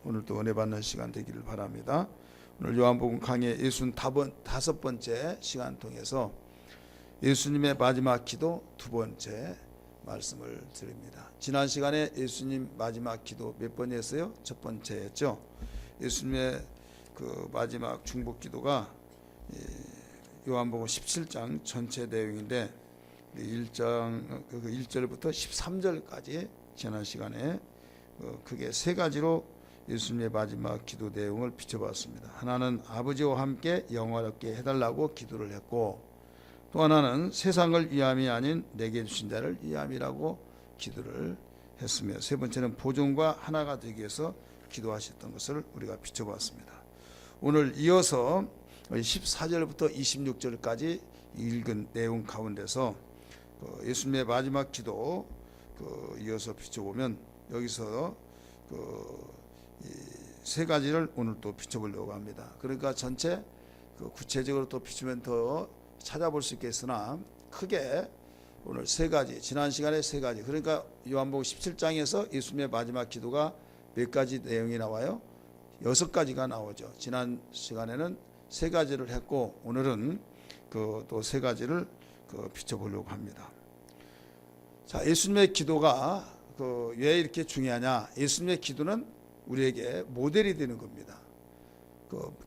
오늘도 은혜 받는 시간 되기를 바랍니다. 오늘 요한복음 강의 65번째 시간 통해서 예수님의 마지막 기도 두 번째 말씀을 드립니다. 지난 시간에 예수님 마지막 기도 몇 번이었어요? 첫 번째였죠. 예수님의 그 마지막 중복 기도가 요한복음 17장 전체 내용인데 1절부터 13절까지 지난 시간에 크게 세 가지로 예수님의 마지막 기도 내용을 비춰봤습니다. 하나는 아버지와 함께 영화롭게 해달라고 기도를 했고, 또 하나는 세상을 위함이 아닌 내게 주신 자를 위함이라고 기도를 했으며, 세 번째는 보존과 하나가 되기 위해서 기도하셨던 것을 우리가 비춰봤습니다. 오늘 이어서 14절부터 26절까지 읽은 내용 가운데서 예수님의 마지막 기도 이어서 비춰보면 여기서 세 가지를 오늘 또 비춰보려고 합니다. 그러니까 전체 구체적으로 또 비추면 더 찾아볼 수 있겠으나 크게 오늘 세 가지, 지난 시간에 세 가지, 그러니까 요한복음 17장에서 예수님의 마지막 기도가 몇 가지 내용이 나와요? 6가지가 나오죠. 지난 시간에는 세 가지를 했고 오늘은 또 세 가지를 비춰보려고 합니다. 자, 예수님의 기도가 왜 이렇게 중요하냐? 예수님의 기도는 우리에게 모델이 되는 겁니다.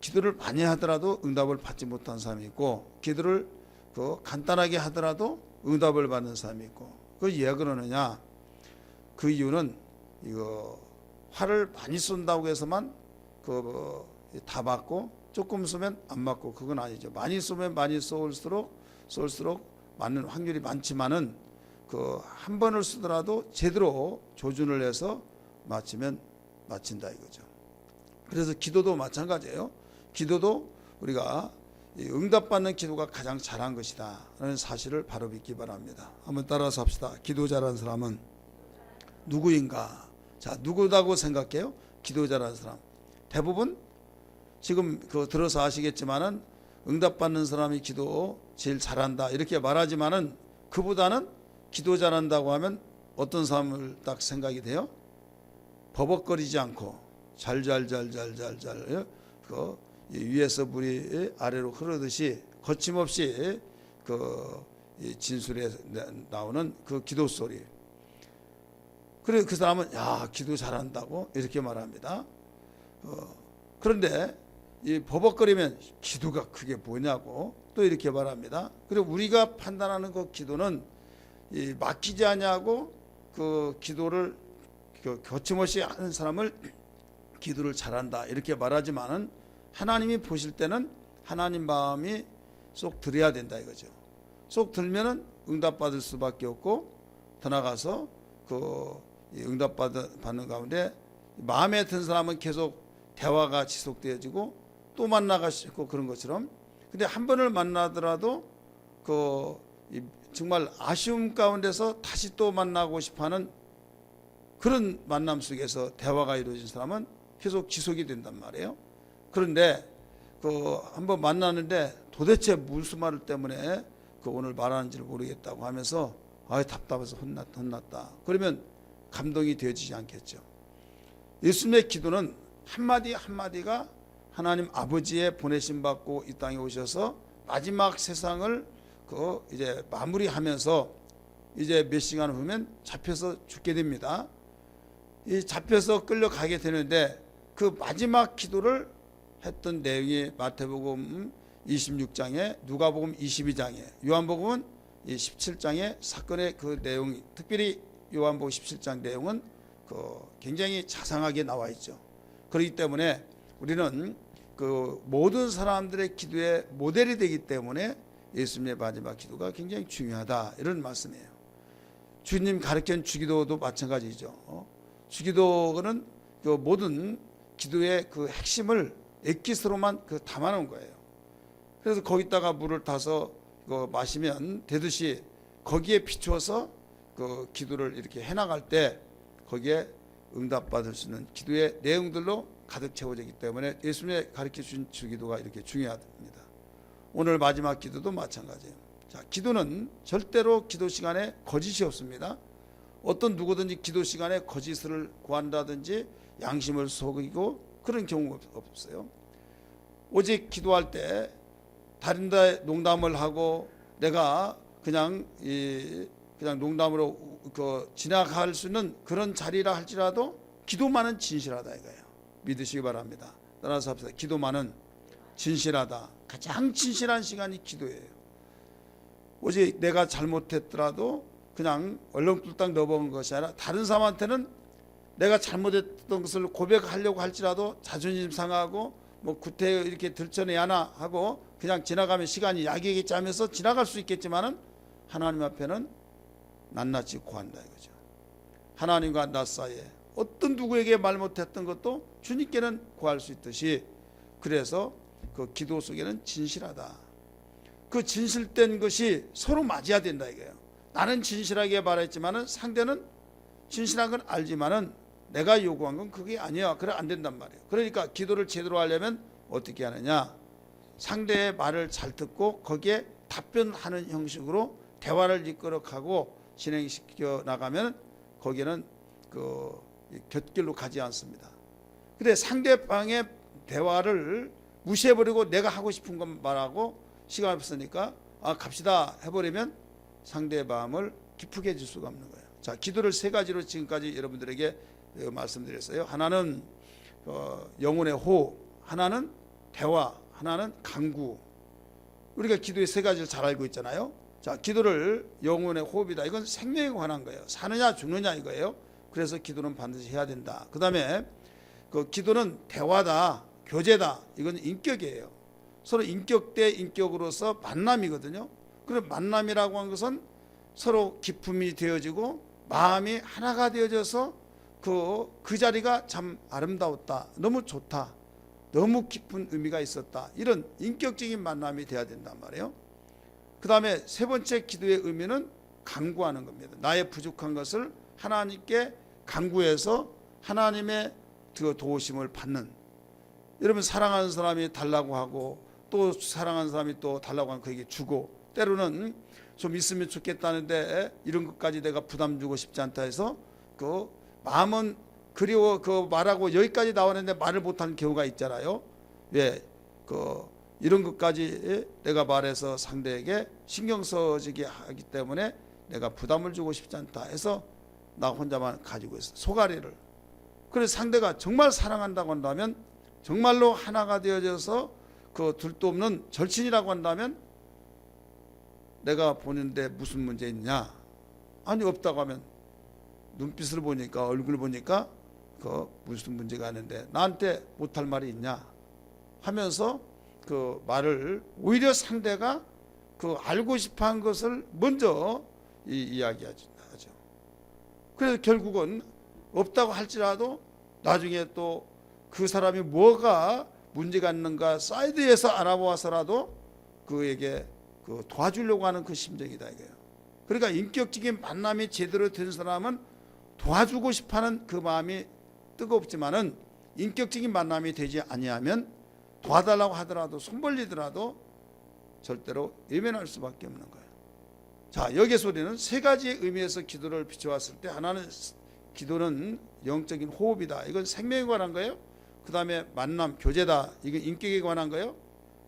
기도를 많이 하더라도 응답을 받지 못한 사람이 있고, 기도를 간단하게 하더라도 응답을 받는 사람이 있고, 왜 그러느냐? 그 이유는 활을 많이 쏜다고 해서만 다 맞고 조금 쏘면 안 맞고 그건 아니죠. 많이 쏘면 많이 쏠수록 맞는 확률이 많지만은 한 번을 쓰더라도 제대로 조준을 해서 맞춘다 이거죠. 그래서 기도도 마찬가지예요. 기도도 우리가 응답받는 기도가 가장 잘한 것이다 라는 사실을 바로 믿기 바랍니다. 한번 따라서 합시다. 기도 잘한 사람은 누구인가? 자, 누구라고 생각해요? 기도 잘한 사람. 대부분 지금 들어서 아시겠지만은 응답받는 사람이 기도 제일 잘한다 이렇게 말하지만은, 그보다는 기도 잘한다고 하면 어떤 사람을 딱 생각이 돼요? 버벅거리지 않고 위에서 물이 아래로 흐르듯이 거침없이 진술에 나오는 기도 소리. 그래, 그 사람은 기도 잘한다고 이렇게 말합니다. 그런데 이 버벅거리면 기도가 그게 뭐냐고 또 이렇게 말합니다. 그리고 우리가 판단하는 기도는 맡기지 않냐고 기도를 거침없이 하는 사람을 기도를 잘한다 이렇게 말하지만은, 하나님이 보실 때는 하나님 마음이 쏙 들어야 된다 이거죠. 쏙 들면은 응답받을 수밖에 없고, 더 나가서 응답받는 가운데 마음에 든 사람은 계속 대화가 지속되어지고 또 만나가시고 그런 것처럼, 근데 한 번을 만나더라도 정말 아쉬움 가운데서 다시 또 만나고 싶어하는 그런 만남 속에서 대화가 이루어진 사람은 계속 지속이 된단 말이에요. 그런데 한번 만나는데 도대체 무슨 말 때문에 오늘 말하는지를 모르겠다고 하면서 답답해서 혼났다. 그러면 감동이 되어지지 않겠죠. 예수님의 기도는 한마디 한마디가 하나님 아버지의 보내심 받고 이 땅에 오셔서 마지막 세상을 이제 마무리하면서 이제 몇 시간 후면 잡혀서 죽게 됩니다. 이 잡혀서 끌려가게 되는데 그 마지막 기도를 했던 내용이 마태복음 26장에, 누가복음 22장에, 요한복음은 17장의 사건의 내용이, 특별히 요한복음 17장 내용은 굉장히 자상하게 나와 있죠. 그렇기 때문에 우리는 모든 사람들의 기도의 모델이 되기 때문에 예수님의 마지막 기도가 굉장히 중요하다 이런 말씀이에요. 주님 가르친 주기도도 마찬가지죠. 주기도는 모든 기도의 핵심을 액기스로만 담아놓은 거예요. 그래서 거기다가 물을 타서 마시면 되듯이 거기에 비추어서 기도를 이렇게 해나갈 때 거기에 응답받을 수 있는 기도의 내용들로 가득 채워지기 때문에 예수님의 가르쳐준 주기도가 이렇게 중요합니다. 오늘 마지막 기도도 마찬가지예요. 자, 기도는 절대로 기도 시간에 거짓이 없습니다. 어떤 누구든지 기도 시간에 거짓을 구한다든지 양심을 속이고 그런 경우가 없어요. 오직 기도할 때 다른 데 농담을 하고 내가 그냥 농담으로 지나갈 수 있는 그런 자리라 할지라도 기도만은 진실하다 이거예요. 믿으시기 바랍니다. 따라서 합시다. 기도만은 진실하다. 가장 진실한 시간이 기도예요. 오직 내가 잘못했더라도 그냥 얼렁뚱땅 넣어보는 것이 아니라 다른 사람한테는 내가 잘못했던 것을 고백하려고 할지라도 자존심 상하고 뭐 구태 이렇게 들춰내야 하나 하고 그냥 지나가면 시간이 약이겠지 하면서 지나갈 수 있겠지만은 하나님 앞에는 낱낱이 구한다 이거죠. 하나님과 나 사이에 어떤 누구에게 말 못했던 것도 주님께는 구할 수 있듯이, 그래서 그 기도 속에는 진실하다. 그 진실된 것이 서로 맞아야 된다 이거예요. 나는 진실하게 말했지만은 상대는 진실한 건 알지만은 내가 요구한 건 그게 아니야. 그래 안 된단 말이에요. 그러니까 기도를 제대로 하려면 어떻게 하느냐? 상대의 말을 잘 듣고 거기에 답변하는 형식으로 대화를 이끌어가고 진행시켜 나가면 거기는 그 곁길로 가지 않습니다. 근데 상대방의 대화를 무시해버리고 내가 하고 싶은 것 말하고 시간 없으니까 갑시다 해버리면 상대의 마음을 기쁘게 해줄 수가 없는 거예요. 자, 기도를 세 가지로 지금까지 여러분들에게 말씀드렸어요. 하나는 영혼의 호흡, 하나는 대화, 하나는 간구. 우리가 기도의 세 가지를 잘 알고 있잖아요. 자, 기도를 영혼의 호흡이다. 이건 생명에 관한 거예요. 사느냐 죽느냐 이거예요. 그래서 기도는 반드시 해야 된다. 그 다음에 그 기도는 대화다, 교제다. 이건 인격이에요. 서로 인격 대 인격으로서 만남이거든요. 그럼 만남이라고 하는 것은 서로 기쁨이 되어지고 마음이 하나가 되어져서 그 자리가 참 아름다웠다, 너무 좋다, 너무 깊은 의미가 있었다, 이런 인격적인 만남이 돼야 된단 말이에요. 그 다음에 세 번째 기도의 의미는 간구하는 겁니다. 나의 부족한 것을 하나님께 간구해서 하나님의 그 도우심을 받는. 여러분, 사랑하는 사람이 달라고 하고 또 사랑하는 사람이 또 달라고 하면 그에게 주고, 때로는 좀 있으면 좋겠다는데 이런 것까지 내가 부담 주고 싶지 않다 해서 그 마음은 그리워 그 말하고 여기까지 나오는데 말을 못하는 경우가 있잖아요. 왜? 이런 것까지 내가 말해서 상대에게 신경 써지게 하기 때문에 내가 부담을 주고 싶지 않다 해서 나 혼자만 가지고 있어, 소가리를. 그래서 상대가 정말 사랑한다고 한다면, 정말로 하나가 되어져서 그 둘도 없는 절친이라고 한다면 내가 보는데 무슨 문제 있냐? 아니, 없다고 하면 눈빛을 보니까, 얼굴을 보니까 무슨 문제가 있는데 나한테 못할 말이 있냐 하면서 그 말을 오히려 상대가 알고 싶어한 것을 먼저 이야기하죠. 그래서 결국은 없다고 할지라도 나중에 또 그 사람이 뭐가 문제가 있는가 사이드에서 알아보아서라도 그에게 도와주려고 하는 그 심정이다 이거예요. 그러니까 인격적인 만남이 제대로 된 사람은 도와주고 싶어하는 그 마음이 뜨겁지만은 인격적인 만남이 되지 아니하면 도와달라고 하더라도 손 벌리더라도 절대로 외면할 수밖에 없는 거예요. 자, 여기서 우리는 세 가지의 의미에서 기도를 비춰왔을 때, 하나는 기도는 영적인 호흡이다. 이건 생명에 관한 거예요. 그 다음에 만남, 교제다. 이건 인격에 관한 거예요.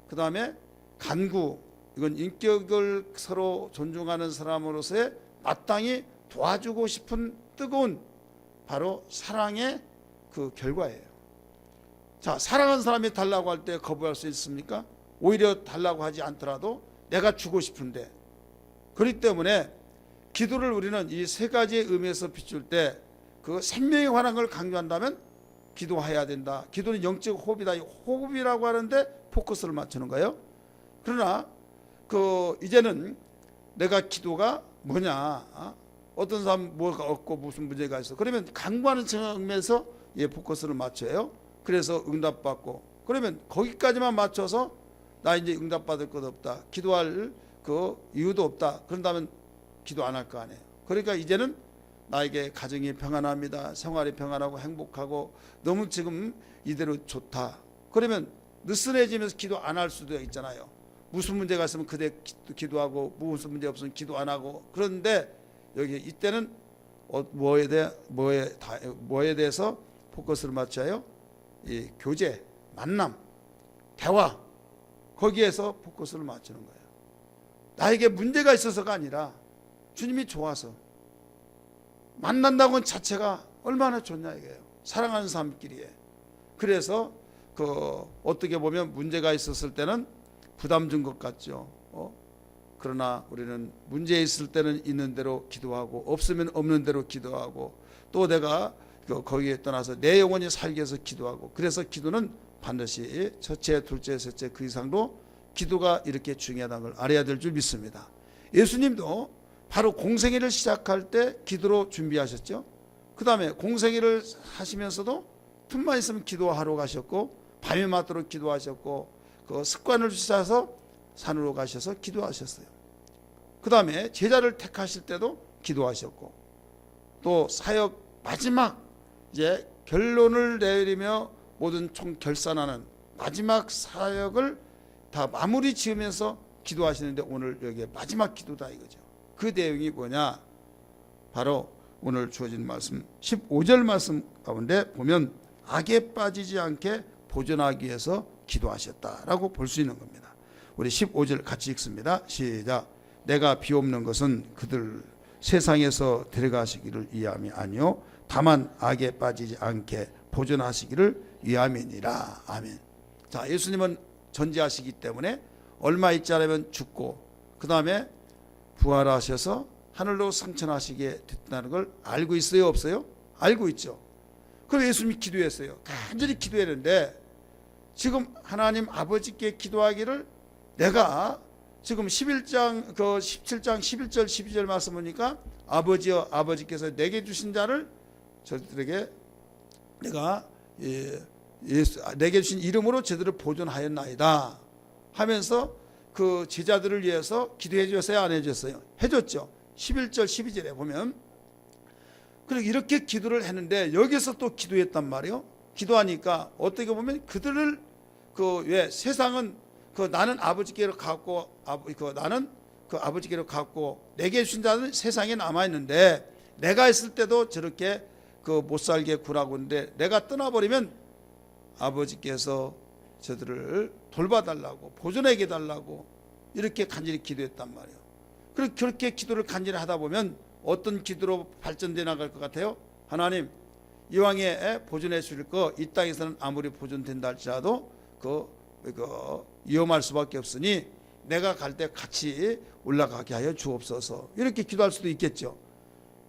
그 다음에 간구. 이건 인격을 서로 존중하는 사람으로서의 마땅히 도와주고 싶은 뜨거운 바로 사랑의 그 결과예요. 자, 사랑하는 사람이 달라고 할 때 거부할 수 있습니까? 오히려 달라고 하지 않더라도 내가 주고 싶은데. 그렇기 때문에 기도를 우리는 이 세 가지의 의미에서 비출 때 그 생명에 관한 걸 강조한다면 기도해야 된다. 기도는 영적 호흡이다. 호흡이라고 하는데 포커스를 맞추는 거예요. 그러나 이제는 내가 기도가 뭐냐, 어떤 사람 뭐가 없고 무슨 문제가 있어, 그러면 간구하는 측면에서 포커스를 맞춰요. 그래서 응답받고, 그러면 거기까지만 맞춰서 나 이제 응답받을 것 없다, 기도할 이유도 없다, 그런다면 기도 안 할 거 아니에요. 그러니까 이제는 나에게 가정이 평안합니다, 생활이 평안하고 행복하고 너무 지금 이대로 좋다, 그러면 느슨해지면서 기도 안 할 수도 있잖아요. 무슨 문제가 있으면 그때 기도하고 무슨 문제 없으면 기도 안 하고. 그런데 이때는 뭐에 대해서 포커스를 맞춰요? 이 교제, 만남, 대화, 거기에서 포커스를 맞추는 거예요. 나에게 문제가 있어서가 아니라 주님이 좋아서 만난다고는 자체가 얼마나 좋냐 이게요. 사랑하는 사람끼리에. 그래서 어떻게 보면 문제가 있었을 때는 부담 준 것 같죠. 그러나 우리는 문제 있을 때는 있는 대로 기도하고 없으면 없는 대로 기도하고 또 내가 거기에 떠나서 내 영혼이 살기 위해서 기도하고 그래서 기도는 반드시 첫째, 둘째, 셋째 그 이상도 기도가 이렇게 중요하다는 걸 알아야 될 줄 믿습니다. 예수님도 바로 공생애를 시작할 때 기도로 준비하셨죠. 그 다음에 공생애를 하시면서도 틈만 있으면 기도하러 가셨고 밤이 맞도록 기도하셨고 그 습관을 주셔서 산으로 가셔서 기도하셨어요. 그 다음에 제자를 택하실 때도 기도하셨고 또 사역 마지막 이제 결론을 내리며 모든 총 결산하는 마지막 사역을 다 마무리 지으면서 기도하시는데 오늘 여기에 마지막 기도다 이거죠. 그 내용이 뭐냐? 바로 오늘 주어진 말씀 15절 말씀 가운데 보면 악에 빠지지 않게 보존하기 위해서 기도하셨다라고 볼 수 있는 겁니다. 우리 15절 같이 읽습니다. 시작. 내가 비옵는 것은 그들 세상에서 데려가시기를 위함이 아니요 다만 악에 빠지지 않게 보존하시기를 위함이니라. 아멘. 자, 예수님은 전지하시기 때문에 얼마 있지 않으면 죽고 그 다음에 부활하셔서 하늘로 승천하시게 됐다는 걸 알고 있어요? 없어요? 알고 있죠. 그럼 예수님이 기도했어요. 간절히 기도했는데 지금 하나님 아버지께 기도하기를 내가 지금 11장 17장 11절 12절 말씀 보니까 아버지여 아버지께서 내게 주신 자를 저들에게 내가 내게 주신 이름으로 저들을 보존하였나이다 하면서 그 제자들을 위해서 기도해 주셨어요? 안 해줬어요? 해줬죠. 11절 12절에 보면 그리고 이렇게 기도를 했는데 여기서 또 기도했단 말이에요. 기도하니까 어떻게 보면 그들을 왜 세상은 나는 아버지께로 갔고 나는 아버지께로 갔고 내게 주신 자는 세상에 남아 있는데 내가 있을 때도 저렇게 못 살게 굴하고 있는데 내가 떠나버리면 아버지께서 저들을 돌봐달라고 보존하게 달라고 이렇게 간절히 기도했단 말이에요. 그리고 그렇게 기도를 간절히 하다 보면 어떤 기도로 발전돼 나갈 것 같아요? 하나님 이왕에 보존해 주실 거 이 땅에서는 아무리 보존된다 할지라도 위험할 수밖에 없으니 내가 갈 때 같이 올라가게 하여 주옵소서 이렇게 기도할 수도 있겠죠.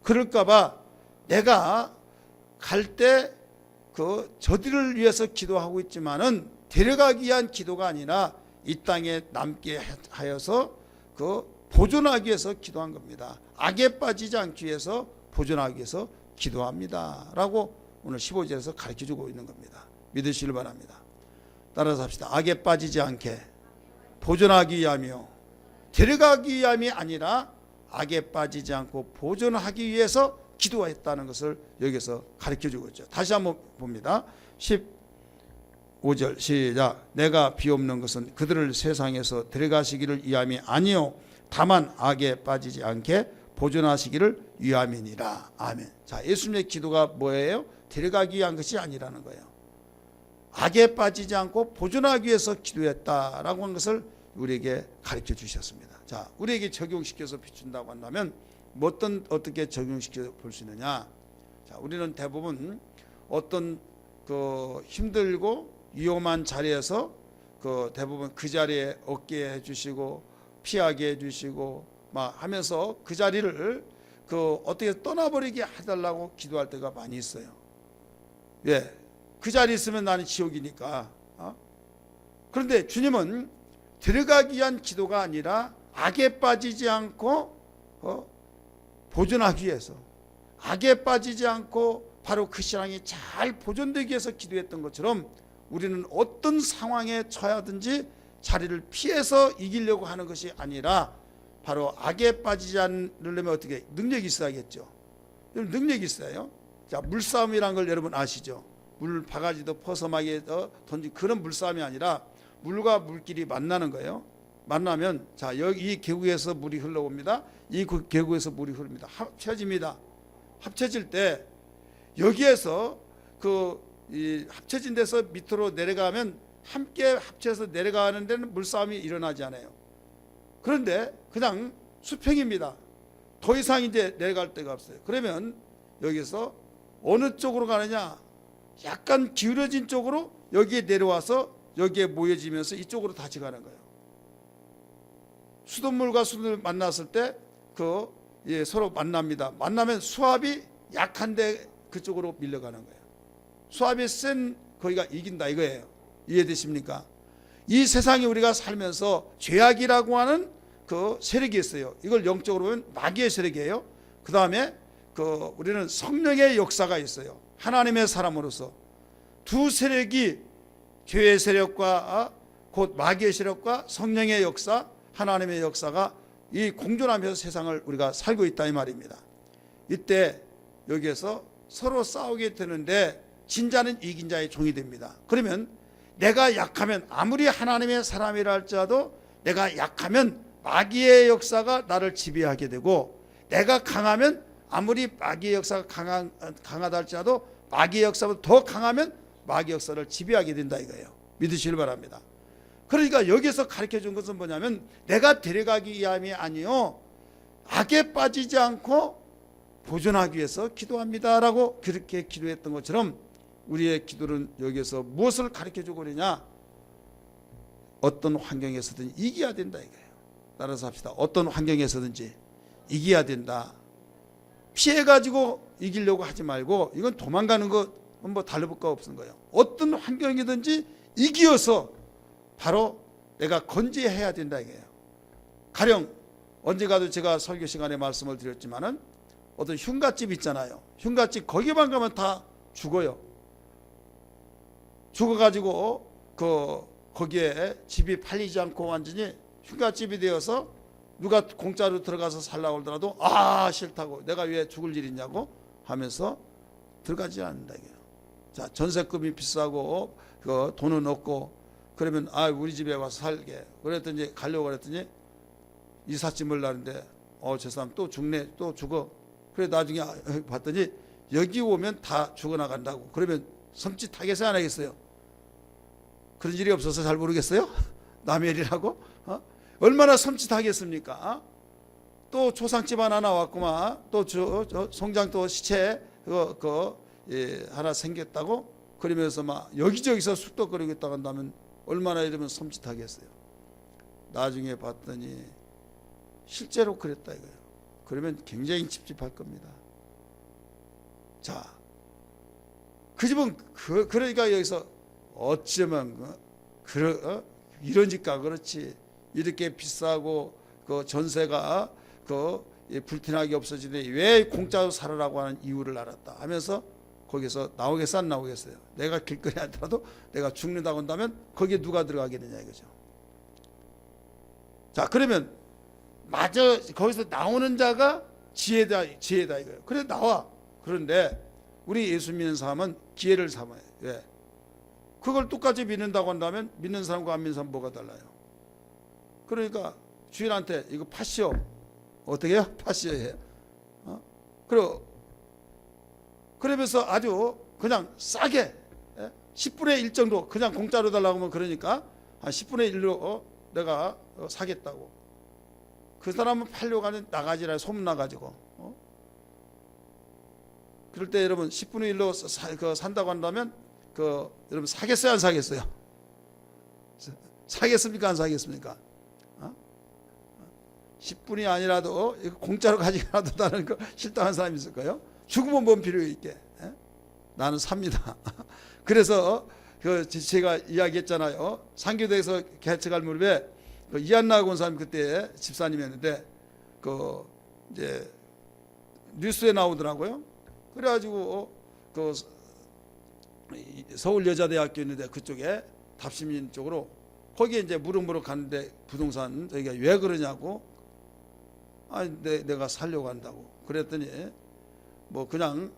그럴까봐 내가 갈 때 저들을 위해서 기도하고 있지만은 데려가기 위한 기도가 아니라 이 땅에 남게 하여서 보존하기 위해서 기도한 겁니다. 악에 빠지지 않기 위해서 보존하기 위해서 기도합니다 라고 오늘 15절에서 가르쳐주고 있는 겁니다. 믿으시길 바랍니다. 따라서 합시다. 악에 빠지지 않게 보존하기 위하며 데려가기 위함이 아니라 악에 빠지지 않고 보존하기 위해서 기도했다는 것을 여기서 가르쳐주고 있죠. 다시 한번 봅니다. 15절 시작. 내가 비옵는 것은 그들을 세상에서 데려가시기를 위함이 아니요 다만 악에 빠지지 않게 보존하시기를 위함이니라. 아멘. 자, 예수님의 기도가 뭐예요? 데려가기 위한 것이 아니라는 거예요. 악에 빠지지 않고 보존하기 위해서 기도했다라고 하는 것을 우리에게 가르쳐 주셨습니다. 자, 우리에게 적용시켜서 비춘다고 한다면 어떻게 적용시켜 볼 수 있느냐? 자, 우리는 대부분 어떤 힘들고 위험한 자리에서 대부분 그 자리에 얻게 해주시고 피하게 해주시고 막 하면서 그 자리를 어떻게 떠나버리게 해달라고 기도할 때가 많이 있어요. 왜? 그 자리에 있으면 나는 지옥이니까. 그런데 주님은 들어가기 위한 기도가 아니라 악에 빠지지 않고 보존하기 위해서 악에 빠지지 않고 바로 그 신앙이 잘 보존되기 위해서 기도했던 것처럼 우리는 어떤 상황에 처하든지 자리를 피해서 이기려고 하는 것이 아니라 바로 악에 빠지지 않으려면 어떻게 능력이 있어야겠죠. 능력이 있어요. 자, 물싸움이란 걸 여러분 아시죠? 물 바가지도 퍼서막에 던진 그런 물싸움이 아니라 물과 물끼리 만나는 거예요. 만나면 자, 여기 이 계곡에서 물이 흘러옵니다. 이 계곡에서 물이 흐릅니다. 합쳐집니다. 합쳐질 때 여기에서 이 합쳐진 데서 밑으로 내려가면 함께 합쳐서 내려가는 데는 물싸움이 일어나지 않아요. 그런데 그냥 수평입니다. 더 이상 이제 내려갈 데가 없어요. 그러면 여기서 어느 쪽으로 가느냐, 약간 기울어진 쪽으로 여기에 내려와서 여기에 모여지면서 이쪽으로 다시 가는 거예요. 수돗물과 수돗물 만났을 때 서로 만납니다. 만나면 수압이 약한데 그쪽으로 밀려가는 거예요. 수압이 센 거기가 이긴다 이거예요. 이해되십니까? 이 세상에 우리가 살면서 죄악이라고 하는 그 세력이 있어요. 이걸 영적으로 보면 마귀의 세력이에요. 그 다음에 우리는 성령의 역사가 있어요. 하나님의 사람으로서 두 세력이, 죄의 세력과 곧 마귀의 세력과 성령의 역사, 하나님의 역사가 이 공존하면서 세상을 우리가 살고 있다 이 말입니다. 이때 여기에서 서로 싸우게 되는데 진자는 이긴 자의 종이 됩니다. 그러면 내가 약하면, 아무리 하나님의 사람이라 할지라도 내가 약하면 마귀의 역사가 나를 지배하게 되고, 내가 강하면 아무리 마귀의 역사가 강하다 할지라도 마귀의 역사보다 더 강하면 마귀의 역사를 지배하게 된다 이거예요. 믿으시길 바랍니다. 그러니까 여기서 가르쳐 준 것은 뭐냐면, 내가 데려가기 위함이 아니요 악에 빠지지 않고 보존하기 위해서 기도합니다라고 그렇게 기도했던 것처럼 우리의 기도는 여기서 무엇을 가르쳐 주고 그러냐, 어떤 환경에서든 이겨야 된다 이거예요. 따라서 합시다. 어떤 환경에서든지 이겨야 된다. 피해가지고 이기려고 하지 말고, 이건 도망가는 거 뭐 달라볼 거 없는 거예요. 어떤 환경이든지 이기어서 바로 내가 건재해야 된다 이거예요. 가령 언젠가도 제가 설교 시간에 말씀을 드렸지만은 어떤 흉갓집 있잖아요. 흉갓집 거기만 가면 다 죽어요. 죽어가지고 거기에 집이 팔리지 않고 완전히 흉갓집이 되어서 누가 공짜로 들어가서 살라고 하더라도 싫다고, 내가 왜 죽을 일 있냐고 하면서 들어가지 않는다 이게요. 자, 전세금이 비싸고 돈은 없고 그러면 우리 집에 와서 살게 그랬더니, 가려고 그랬더니 이삿짐을 나는데 저 사람 또 죽네, 또 죽어. 그래 나중에 봤더니 여기 오면 다 죽어나간다고. 그러면 섬찟하겠어요 안 하겠어요? 그런 일이 없어서 잘 모르겠어요? 남의 일이라고? 얼마나 섬찟하겠습니까? 또 조상집 하나 나왔구만. 또 송장 또 시체 하나 생겼다고 그러면서 막 여기저기서 쑥덕거리고 있다고 한다면 얼마나 이러면 섬찟하겠어요? 나중에 봤더니 실제로 그랬다 이거예요. 그러면 굉장히 찝찝할 겁니다. 자, 그 집은 그러니까 여기서 어쩌면 이러니까 그렇지, 이렇게 비싸고 전세가 불티나게 없어지는데 왜 공짜로 살아라고 하는 이유를 알았다 하면서 거기서 나오겠어 안 나오겠어요? 내가 길거리 하더라도 내가 죽는다고 한다면 거기에 누가 들어가겠느냐 이거죠. 자, 그러면 마저 거기서 나오는 자가 지혜다 이거예요. 그래 나와. 그런데 우리 예수 믿는 사람은 기회를 삼아요. 왜? 그걸 똑같이 믿는다고 한다면 믿는 사람과 안 믿는 사람 뭐가 달라요? 그러니까 주인한테 이거 파시오. 어떻게 해요? 파시오 해요. 그러면서 아주 그냥 싸게 10분의 1 정도 그냥 공짜로 달라고 하면, 그러니까 한 10분의 1로 내가 사겠다고. 그 사람은 팔려고 하는 나가지라 소문 나가지고 그럴 때 여러분 10분의 1로 산다고 한다면 여러분 사겠어요 안 사겠어요? 사겠습니까 안 사겠습니까? 10분이 아니라도 공짜로 가지고 나는 거 싫다는 사람이 있을까요? 죽으면 뭔 필요 있게. 나는 삽니다. 그래서 제가 이야기했잖아요. 상교대에서 개척할 무렵에 이한나 온 사람이 그때 집사님이었는데 이제 뉴스에 나오더라고요. 그래가지고 서울 여자대학교 있는데 그쪽에 답심인 쪽으로 거기에 이제 무릎무릎 갔는데 부동산 저희가 왜 그러냐고, 내가 살려고 한다고 그랬더니 뭐 그냥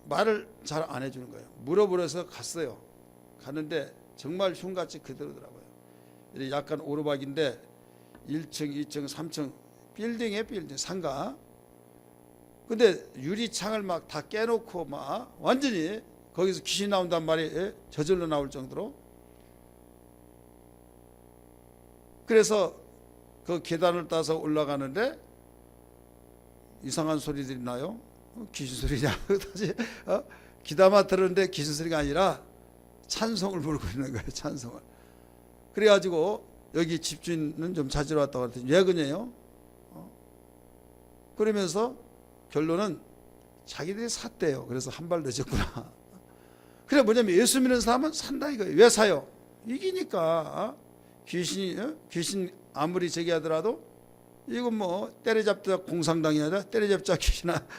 말을 잘 안 해주는 거예요. 물어보려서 갔어요. 갔는데 정말 흉같이 그대로더라고요. 약간 오르막인데 1층, 2층, 3층 빌딩에 빌딩 상가. 근데 유리창을 막 다 깨놓고 막 완전히 거기서 귀신 나온단 말이에요. 저절로 나올 정도로. 그래서 그 계단을 따서 올라가는데 이상한 소리들이 나요. 귀신 소리냐? 다시 귀담아 들었는데 귀신 소리가 아니라 찬송을 부르고 있는 거예요. 찬송을. 그래가지고 여기 집주인은 좀 찾으러 왔다고 그랬더니 왜 그래요? 그러면서 결론은 자기들이 샀대요. 그래서 한 발 늦었구나. 그래 뭐냐면 예수 믿는 사람은 산다 이거예요. 왜 사요? 이기니까. 귀신 아무리 제기하더라도 이건 뭐 때려잡자 공상당이 아니라 때려잡자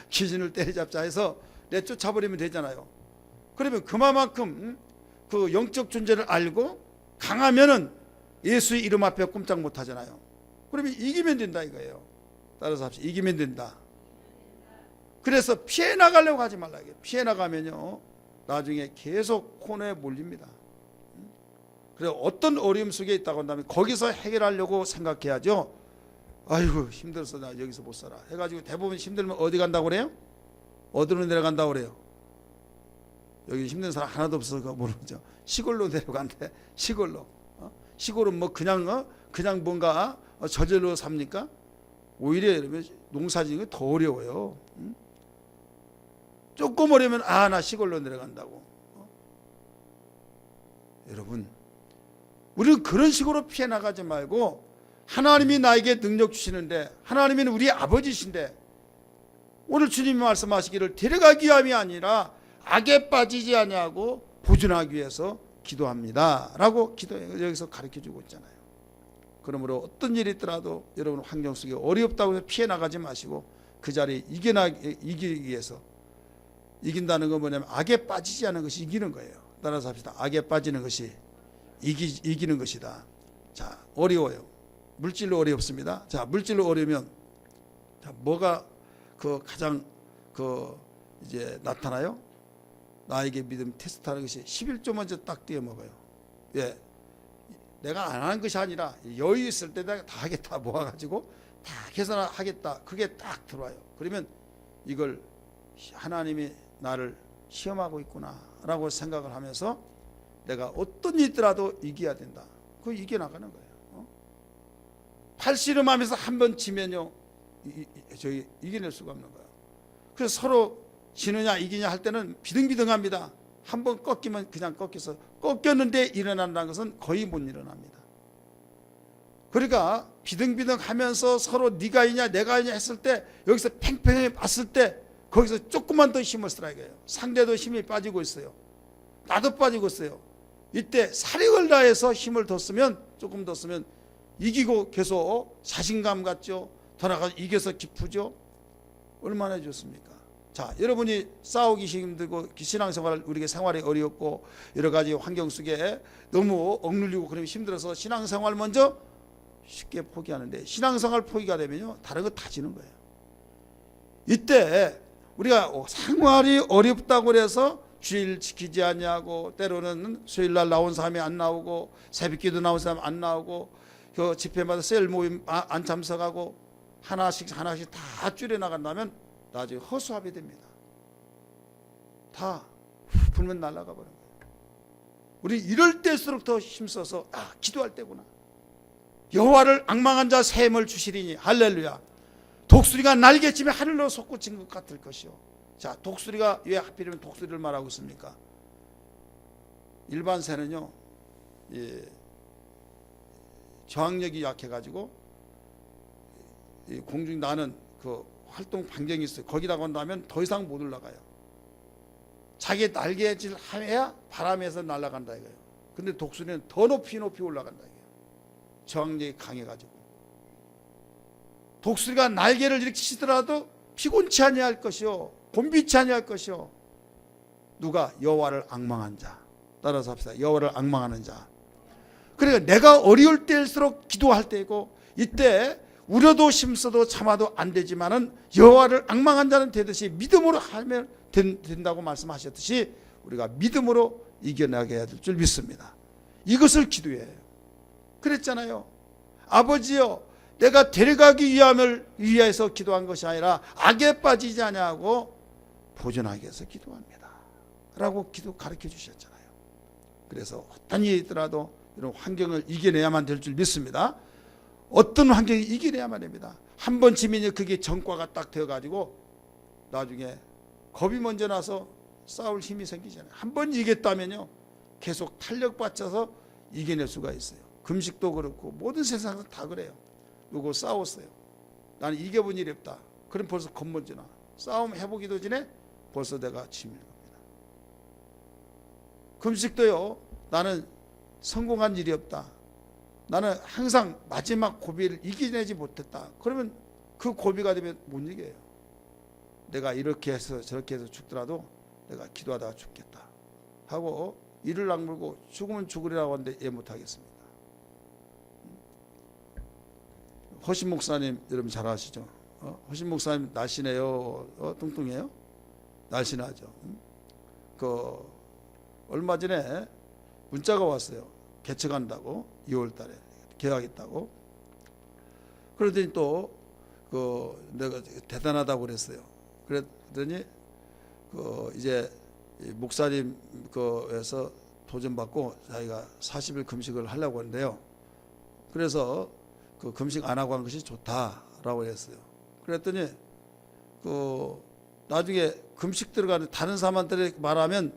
귀신을 때려잡자 해서 내쫓아버리면 되잖아요. 그러면 그만큼 그 영적 존재를 알고 강하면은 예수의 이름 앞에 꼼짝 못 하잖아요. 그러면 이기면 된다 이거예요. 따라서 합시다. 이기면 된다. 그래서 피해 나가려고 하지 말라. 피해 나가면요 나중에 계속 코너에 몰립니다. 그래서 어떤 어려움 속에 있다고 한다면 거기서 해결하려고 생각해야죠. 아이고 힘들어서 나 여기서 못 살아 해가지고 대부분 힘들면 어디 간다고 그래요? 어디로 내려간다고 그래요? 여기 힘든 사람 하나도 없어서 모르죠. 시골로 내려간대. 시골로. 시골은 뭐 그냥 뭔가 저절로 삽니까? 오히려 이러면 농사 짓는 게 더 어려워요. 조금 어려우면 나 시골로 내려간다고. 여러분 우리는 그런 식으로 피해 나가지 말고 하나님이 나에게 능력 주시는데 하나님은 우리 아버지신데 오늘 주님이 말씀하시기를 데려가기 위함이 아니라 악에 빠지지 아니하고 보존하기 위해서 기도합니다 라고 여기서 가르쳐주고 있잖아요. 그러므로 어떤 일이 있더라도 여러분 환경 속에 어렵다고 해서 피해 나가지 마시고 그 자리에 이기기 위해서 이긴다는 건 뭐냐면 악에 빠지지 않은 것이 이기는 거예요. 따라서 합시다. 악에 빠지는 것이 이기는 것이다. 자, 어려워요. 물질로 어렵습니다. 자, 물질로 어려우면 자, 뭐가 가장 이제 나타나요? 나에게 믿음 테스트하는 것이 11조 먼저 딱 띄어 먹어요. 왜? 내가 안 하는 것이 아니라 여유 있을 때 내가 다 하겠다 모아가지고 다 계산하겠다. 그게 딱 들어와요. 그러면 이걸 하나님이 나를 시험하고 있구나라고 생각을 하면서 내가 어떤 일이 있더라도 이겨야 된다. 그거 이겨나가는 거예요. 팔씨름하면서 한 번 지면요 저희 이겨낼 수가 없는 거예요. 그래서 서로 지느냐 이기냐 할 때는 비등비등합니다. 한 번 꺾이면 그냥 꺾여서 꺾였는데 일어난다는 것은 거의 못 일어납니다. 그러니까 비등비등하면서 서로 네가 이냐 내가 이냐 했을 때 여기서 팽팽히 봤을 때 거기서 조금만 더 힘을 쓰라 이거예요. 상대도 힘이 빠지고 있어요. 나도 빠지고 있어요. 이때 사력을 다해서 힘을 더 쓰면 조금 더 쓰면 이기고 계속 자신감 갖죠. 더 나아가 이겨서 기쁘죠. 얼마나 좋습니까? 자, 여러분이 싸우기 힘들고 신앙생활 우리가 생활이 어렵고 여러 가지 환경 속에 너무 억눌리고 그러면 힘들어서 신앙생활 먼저 쉽게 포기하는데 신앙생활 포기가 되면요 다른 거 다 지는 거예요. 이때 우리가 생활이 어렵다고 해서 주일 지키지 않냐고 때로는 수요일날 나온 사람이 안 나오고 새벽기도 나온 사람 안 나오고 그 집회마다 셀 모임 안 참석하고 하나씩 다 줄여나간다면 나중에 허수아비 됩니다. 다 불면 날아가 버린 거예요. 우리 이럴 때일수록 더 힘써서 기도할 때구나. 여호와를 앙망한 자 샘을 주시리니 할렐루야. 독수리가 날개치며 하늘로 솟구친 것 같을 것이요. 자, 독수리가 왜 하필이면 독수리를 말하고 있습니까? 일반 새는요 저항력이 약해가지고 공중에 나는 그 활동 반경이 있어요. 거기다가 온다면 더 이상 못 올라가요. 자기 날개질 해야 바람에서 날아간다 이거예요. 근데 독수리는 더 높이 올라간다 이거예요. 저항력이 강해가지고 독수리가 날개를 이렇게 치더라도 피곤치 아니할 것이요 곤비치 아니할 것이요. 누가? 여호와를 앙망한 자. 따라서 합시다. 여호와를 앙망하는 자. 그러니까 내가 어려울 때일수록 기도할 때이고 이때 우려도 심써도 참아도 안 되지만은 여호와를 앙망한 자는 되듯이 믿음으로 하면 된다고 말씀하셨듯이 우리가 믿음으로 이겨나가야 될 줄 믿습니다. 이것을 기도해요. 그랬잖아요. 아버지여 내가 데려가기 위해서 기도한 것이 아니라 악에 빠지지 아니하고 보존하기 위해서 기도합니다 라고 가르쳐 주셨잖아요. 그래서 어떤 일이 있더라도 이런 환경을 이겨내야만 될 줄 믿습니다. 어떤 환경이 이겨내야만 됩니다. 한 번 지면요 그게 전과가 딱 되어가지고 나중에 겁이 먼저 나서 싸울 힘이 생기잖아요. 한 번 이겼다면요 계속 탄력 받쳐서 이겨낼 수가 있어요. 금식도 그렇고 모든 세상은 다 그래요. 누구 싸웠어요. 나는 이겨본 일이 없다. 그럼 벌써 겁 먼저 나. 싸움 해보기도 전에 벌써 내가 지는 겁니다. 금식도요. 나는 성공한 일이 없다. 나는 항상 마지막 고비를 이겨내지 못했다. 그러면 그 고비가 되면 못 이겨요. 내가 이렇게 해서 저렇게 해서 죽더라도 내가 기도하다가 죽겠다 하고 이를 악물고 죽으면 죽으리라고 하는데 예 못하겠습니다. 허신 목사님 여러분 잘 아시죠? 허신 목사님 날씬해요? 뚱뚱해요? 날씬하죠. 얼마 전에 문자가 왔어요. 개척한다고 2월 달에 계약했다고. 그러더니 또 내가 대단하다고 그랬어요. 그랬더니 이제 목사님 에서 도전받고 자기가 40일 금식을 하려고 하는데요. 그래서 그 금식 안 하고 한 것이 좋다라고 했어요. 그랬더니 나중에 금식 들어가는 다른 사람한테 말하면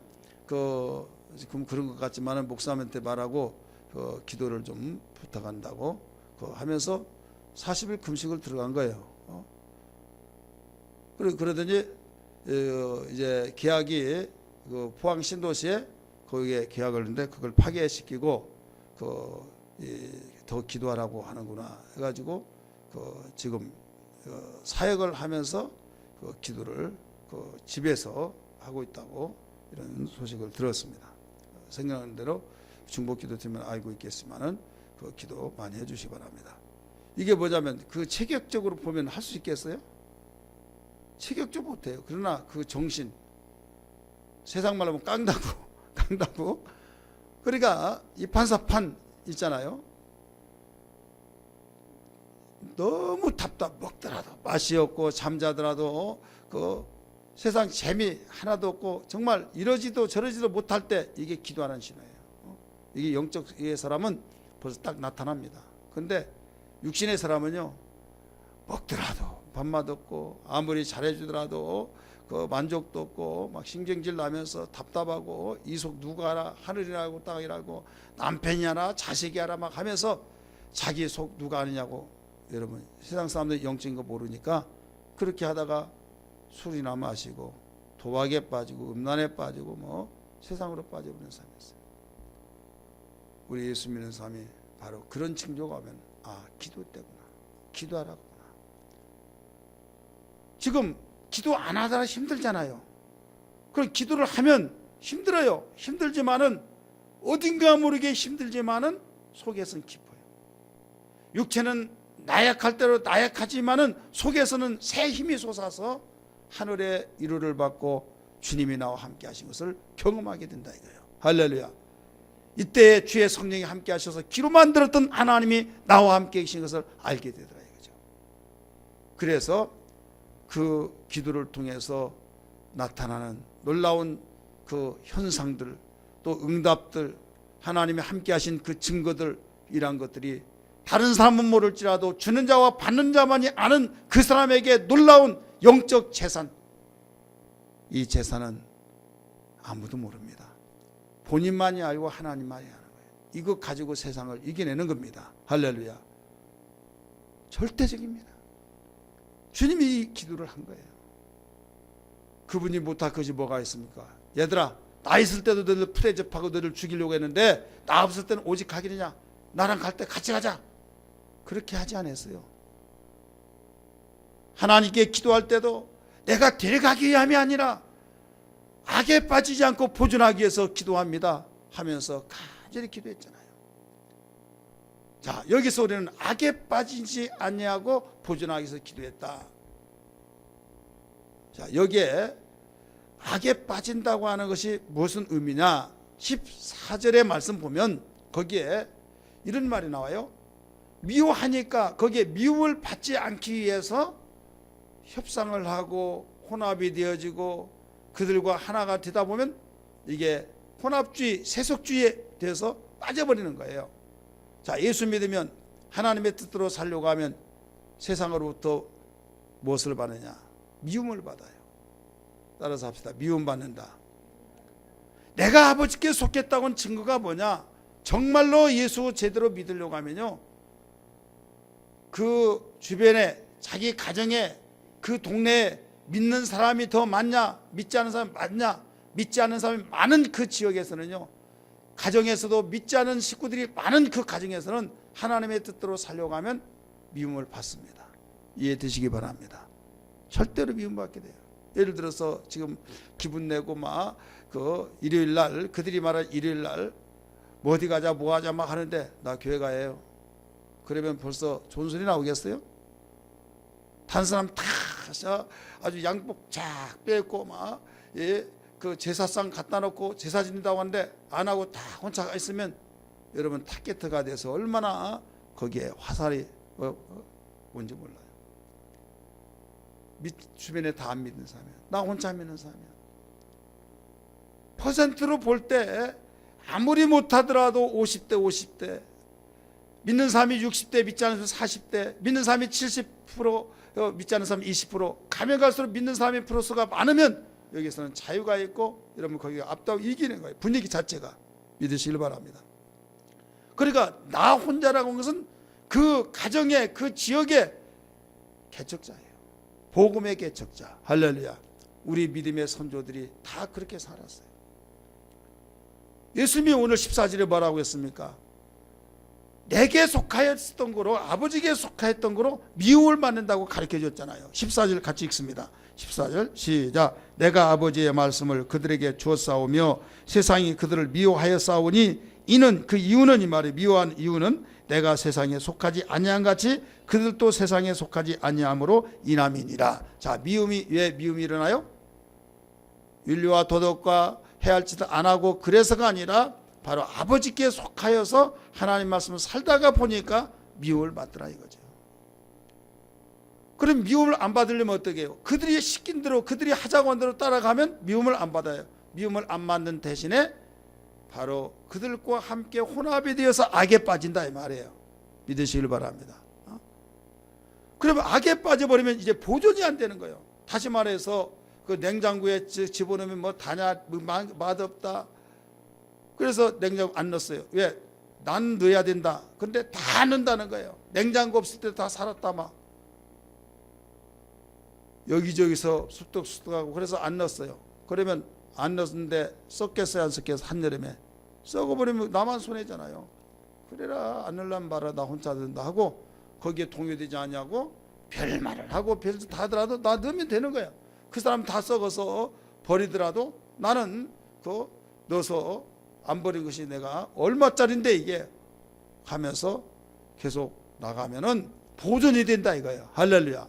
지금 그런 것 같지만은 목사님한테 말하고 기도를 좀 부탁한다고 하면서 40일 금식을 들어간 거예요. 그러더니 이제 계약이 포항 신도시에 거기에 계약을 했는데 그걸 파기시키고 더 기도하라고 하는구나 해가지고 지금 사역을 하면서 기도를 집에서 하고 있다고 이런 소식을 들었습니다. 생각하는 대로 중보기도팀은 알고 있겠지만은 기도 많이 해주시기 바랍니다. 이게 뭐냐면 체격적으로 보면 할 수 있겠어요? 체격적으로 못해요. 그러나 그 정신, 세상 말로 하면 깡다구. 그러니까 이 판사판 있잖아요. 너무 먹더라도 맛이 없고 잠자더라도 세상 재미 하나도 없고 정말 이러지도 저러지도 못할 때 이게 기도하는 신호예요. 이게 영적의 사람은 벌써 딱 나타납니다. 근데 육신의 사람은요 먹더라도 밥맛 없고 아무리 잘해주더라도 만족도 없고 막 신경질 나면서 답답하고 이 속 누가 알아? 하늘이라고 땅이라고 남편이 알아? 자식이 알아? 막 하면서 자기 속 누가 아느냐고. 여러분 세상 사람들이 영적인 거 모르니까 그렇게 하다가 술이나 마시고 도박에 빠지고 음란에 빠지고 세상으로 빠져버리는 사람이 있어요. 우리 예수 믿는 사람이 바로 그런 징조가 오면 기도 때구나, 기도하라구나. 지금 기도 안 하다가 힘들잖아요. 그럼 기도를 하면 힘들어요. 힘들지만은 어딘가 모르게 힘들지만은 속에서는 기뻐요. 육체는 나약할 대로 나약하지만은 속에서는 새 힘이 솟아서 하늘의 위로를 받고 주님이 나와 함께 하신 것을 경험하게 된다 이거예요. 할렐루야. 이때 주의 성령이 함께 하셔서 기로 만들었던 하나님이 나와 함께 계신 것을 알게 되더라 이거죠. 그래서 그 기도를 통해서 나타나는 놀라운 그 현상들, 또 응답들, 하나님이 함께 하신 그 증거들, 이러한 것들이 다른 사람은 모를지라도 주는 자와 받는 자만이 아는 그 사람에게 놀라운 영적 재산, 이 재산은 아무도 모릅니다. 본인만이 알고 하나님만이 아는 거예요. 이거 가지고 세상을 이겨내는 겁니다. 할렐루야. 절대적입니다. 주님이 이 기도를 한 거예요. 그분이 못할 것이 뭐가 있습니까? 얘들아, 나 있을 때도 너를 풀대접하고 너를 죽이려고 했는데 나 없을 때는 오직 가기느냐? 나랑 갈 때 같이 가자. 그렇게 하지 않았어요. 하나님께 기도할 때도 내가 데려가기 위함이 아니라 악에 빠지지 않고 보존하기 위해서 기도합니다 하면서 간절히 기도했잖아요. 자, 여기서 우리는 악에 빠지지 아니하고 보존하기 위해서 기도했다. 자, 여기에 악에 빠진다고 하는 것이 무슨 의미냐? 14절의 말씀 보면 거기에 이런 말이 나와요. 미워하니까 거기에 미움을 받지 않기 위해서 협상을 하고 혼합이 되어지고 그들과 하나가 되다 보면 이게 혼합주의, 세속주의에 대해서 빠져버리는 거예요. 자, 예수 믿으면 하나님의 뜻대로 살려고 하면 세상으로부터 무엇을 받느냐? 미움을 받아요. 따라서 합시다. 미움 받는다. 내가 아버지께 속했다고는 증거가 뭐냐? 정말로 예수 제대로 믿으려고 하면요, 그 주변에, 자기 가정에, 그 동네에 믿는 사람이 더 많냐, 믿지 않는 사람이 많냐, 믿지 않는 사람이 많은 그 지역에서는요, 가정에서도 믿지 않은 식구들이 많은 그 가정에서는 하나님의 뜻대로 살려고 하면 미움을 받습니다. 이해되시기 바랍니다. 절대로 미움받게 돼요. 예를 들어서 지금 기분 내고 막 그 일요일 날, 그들이 말할 일요일 날 뭐 어디 가자 뭐 하자 막 하는데 나 교회 가요. 그러면 벌써 좋은 소리 나오겠어요? 다른 사람 다 아주 양복 쫙 빼고 막 그 제사상 갖다 놓고 제사 지낸다고 하는데 안 하고 다 혼자 가 있으면 여러분 타겟트가 돼서 얼마나 거기에 화살이 뭔지 몰라요. 주변에 다 안 믿는 사람이야. 나 혼자 믿는 사람이야. 퍼센트로 볼 때 아무리 못하더라도 50대 믿는 사람이 60대, 믿지 않는 사람이 40대, 믿는 사람이 70%, 믿지 않는 사람이 20%, 가면 갈수록 믿는 사람의 프로수가 많으면 여기서는 자유가 있고 여러분 거기가 앞다고 이기는 거예요. 분위기 자체가. 믿으시길 바랍니다. 그러니까 나 혼자라고 하는 것은 그 가정에, 그 지역의 개척자예요. 복음의 개척자. 할렐루야. 우리 믿음의 선조들이 다 그렇게 살았어요. 예수님이 오늘 14절에 뭐라고 했습니까? 내게 속하였던 거로, 아버지께 속하였던 거로 미움을 받는다고 가르쳐 줬잖아요. 14절 같이 읽습니다. 14절 시작. 내가 아버지의 말씀을 그들에게 주었사오며 세상이 그들을 미워하여 싸우니 이는, 그 이유는, 이 말이 미워한 이유는 내가 세상에 속하지 아니한 같이 그들도 세상에 속하지 아니함으로 인함이니라. 자, 미움이, 왜 미움이 일어나요? 윤리와 도덕과 해야 할 짓을 안 하고 그래서가 아니라 바로 아버지께 속하여서 하나님 말씀을 살다가 보니까 미움을 받더라 이거죠. 그럼 미움을 안 받으려면 어떻게 해요? 그들이 시킨 대로, 그들이 하자고 한 대로 따라가면 미움을 안 받아요. 미움을 안 받는 대신에 바로 그들과 함께 혼합이 되어서 악에 빠진다 이 말이에요. 믿으시길 바랍니다. 그러면 악에 빠져버리면 이제 보존이 안 되는 거예요. 다시 말해서 그 냉장고에 집어넣으면 뭐 다냐, 맛없다. 그래서 냉장고 안 넣었어요. 왜? 난 넣어야 된다. 근데 다 넣는다는 거예요. 냉장고 없을 때 다 살았다 막. 여기저기서 쑥덕쑥덕하고 그래서 안 넣었어요. 그러면 안 넣었는데 썩겠어요, 안 썩겠어요? 한여름에 썩어버리면 나만 손해잖아요. 그래라, 안 넣으려면 말아, 나 혼자 넣는다 하고 거기에 동요되지 않냐고 별말을 하고 별짓 다 하더라도 나 넣으면 되는 거야. 그 사람 다 썩어서 버리더라도 나는 그 넣어서 안 버린 것이 내가 얼마짜린데 이게 하면서 계속 나가면은 보존이 된다 이거예요. 할렐루야.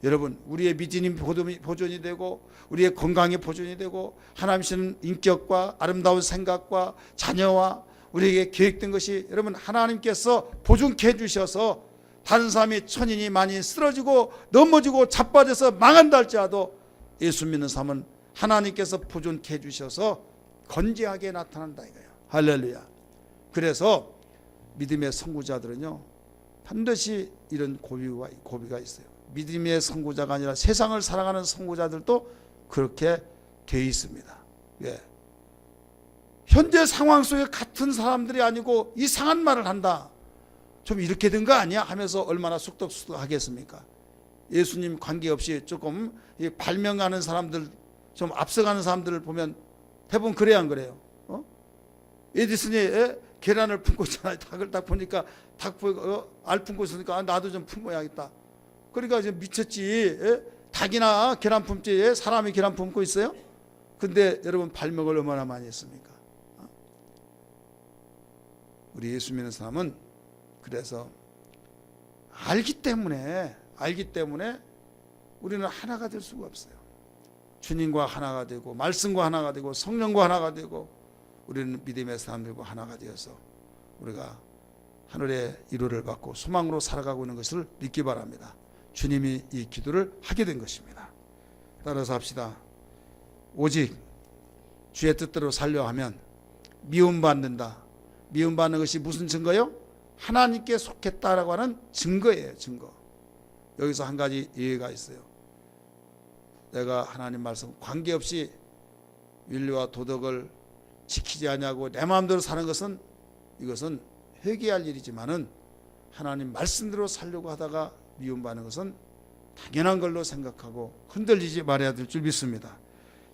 여러분, 우리의 믿음이 보존이 되고 우리의 건강이 보존이 되고 하나님 주시는 인격과 아름다운 생각과 자녀와 우리에게 계획된 것이 여러분 하나님께서 보존케 해주셔서 다른 사람이 천인이 많이 쓰러지고 넘어지고 자빠져서 망한다 할지라도 예수 믿는 사람은 하나님께서 보존케 해주셔서 건재하게 나타난다 이거예요. 할렐루야. 그래서 믿음의 선구자들은요 반드시 이런 고비가 있어요. 믿음의 선구자가 아니라 세상을 사랑하는 선구자들도 그렇게 돼 있습니다. 예. 현재 상황 속에 같은 사람들이 아니고 이상한 말을 한다. 좀 이렇게 된 거 아니야? 하면서 얼마나 쑥덕쑥덕 하겠습니까? 예수님 관계없이 조금 발명하는 사람들, 좀 앞서가는 사람들을 보면 대부분 그래야 안 그래요? 에디슨이 계란을 품고 있잖아요. 닭을 딱 보니까 알 품고 있으니까 나도 좀 품어야겠다. 그러니까 지금 미쳤지. 닭이나 계란 품지 사람이 계란 품고 있어요? 근데 여러분 발명을 얼마나 많이 했습니까? 우리 예수 믿는 사람은 그래서 알기 때문에 우리는 하나가 될 수가 없어요. 주님과 하나가 되고 말씀과 하나가 되고 성령과 하나가 되고 우리는 믿음의 사람들과 하나가 되어서 우리가 하늘의 위로를 받고 소망으로 살아가고 있는 것을 믿기 바랍니다. 주님이 이 기도를 하게 된 것입니다. 따라서 합시다. 오직 주의 뜻대로 살려 하면 미움받는다. 미움받는 것이 무슨 증거요? 하나님께 속했다라고 하는 증거예요. 증거. 여기서 한 가지 예가 있어요. 내가 하나님 말씀 관계없이 윤리와 도덕을 지키지 않냐고 내 마음대로 사는 것은, 이것은 회개할 일이지만은 하나님 말씀대로 살려고 하다가 미움받는 것은 당연한 걸로 생각하고 흔들리지 말아야 될 줄 믿습니다.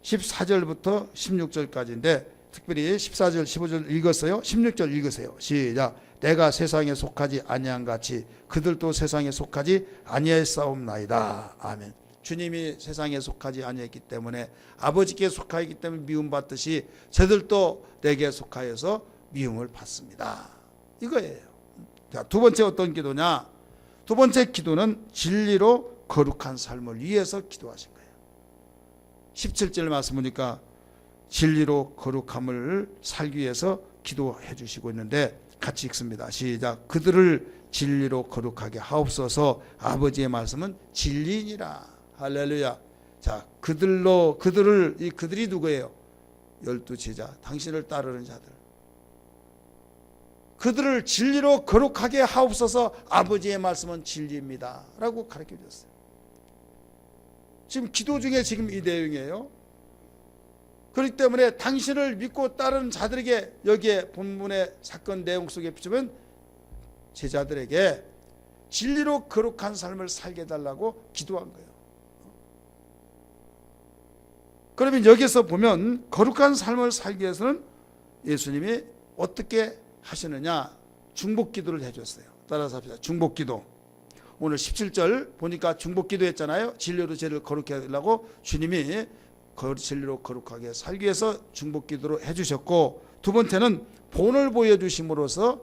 14절부터 16절까지인데 특별히 14절 15절 읽었어요. 16절 읽으세요. 시작. 내가 세상에 속하지 아니한 같이 그들도 세상에 속하지 아니하였사옵나이다. 아멘. 주님이 세상에 속하지 아니했기 때문에, 아버지께 속하였기 때문에 미움받듯이 저들도 내게 속하여서 미움을 받습니다. 이거예요. 자, 두 번째 어떤 기도냐? 두 번째 기도는 진리로 거룩한 삶을 위해서 기도하신 거예요. 17절 말씀 보니까 진리로 거룩함을 살기 위해서 기도해 주시고 있는데 같이 읽습니다. 시작. 그들을 진리로 거룩하게 하옵소서. 아버지의 말씀은 진리니라. 할렐루야. 자, 그들이 누구예요? 12제자, 당신을 따르는 자들. 그들을 진리로 거룩하게 하옵소서. 아버지의 말씀은 진리입니다 라고 가르쳐 주셨어요. 지금 기도 중에 지금 이 내용이에요. 그렇기 때문에 당신을 믿고 따르는 자들에게, 여기에 본문의 사건 내용 속에 비추면 제자들에게 진리로 거룩한 삶을 살게 해달라고 기도한 거예요. 그러면 여기서 보면 거룩한 삶을 살기 위해서는 예수님이 어떻게 하시느냐? 중복기도를 해줬어요. 따라서 합시다. 중복기도. 오늘 17절 보니까 중복기도 했잖아요. 진리로 죄를 거룩하게 하려고 주님이 진리로 거룩하게 살기 위해서 중복기도로 해주셨고, 두 번째는 본을 보여주심으로써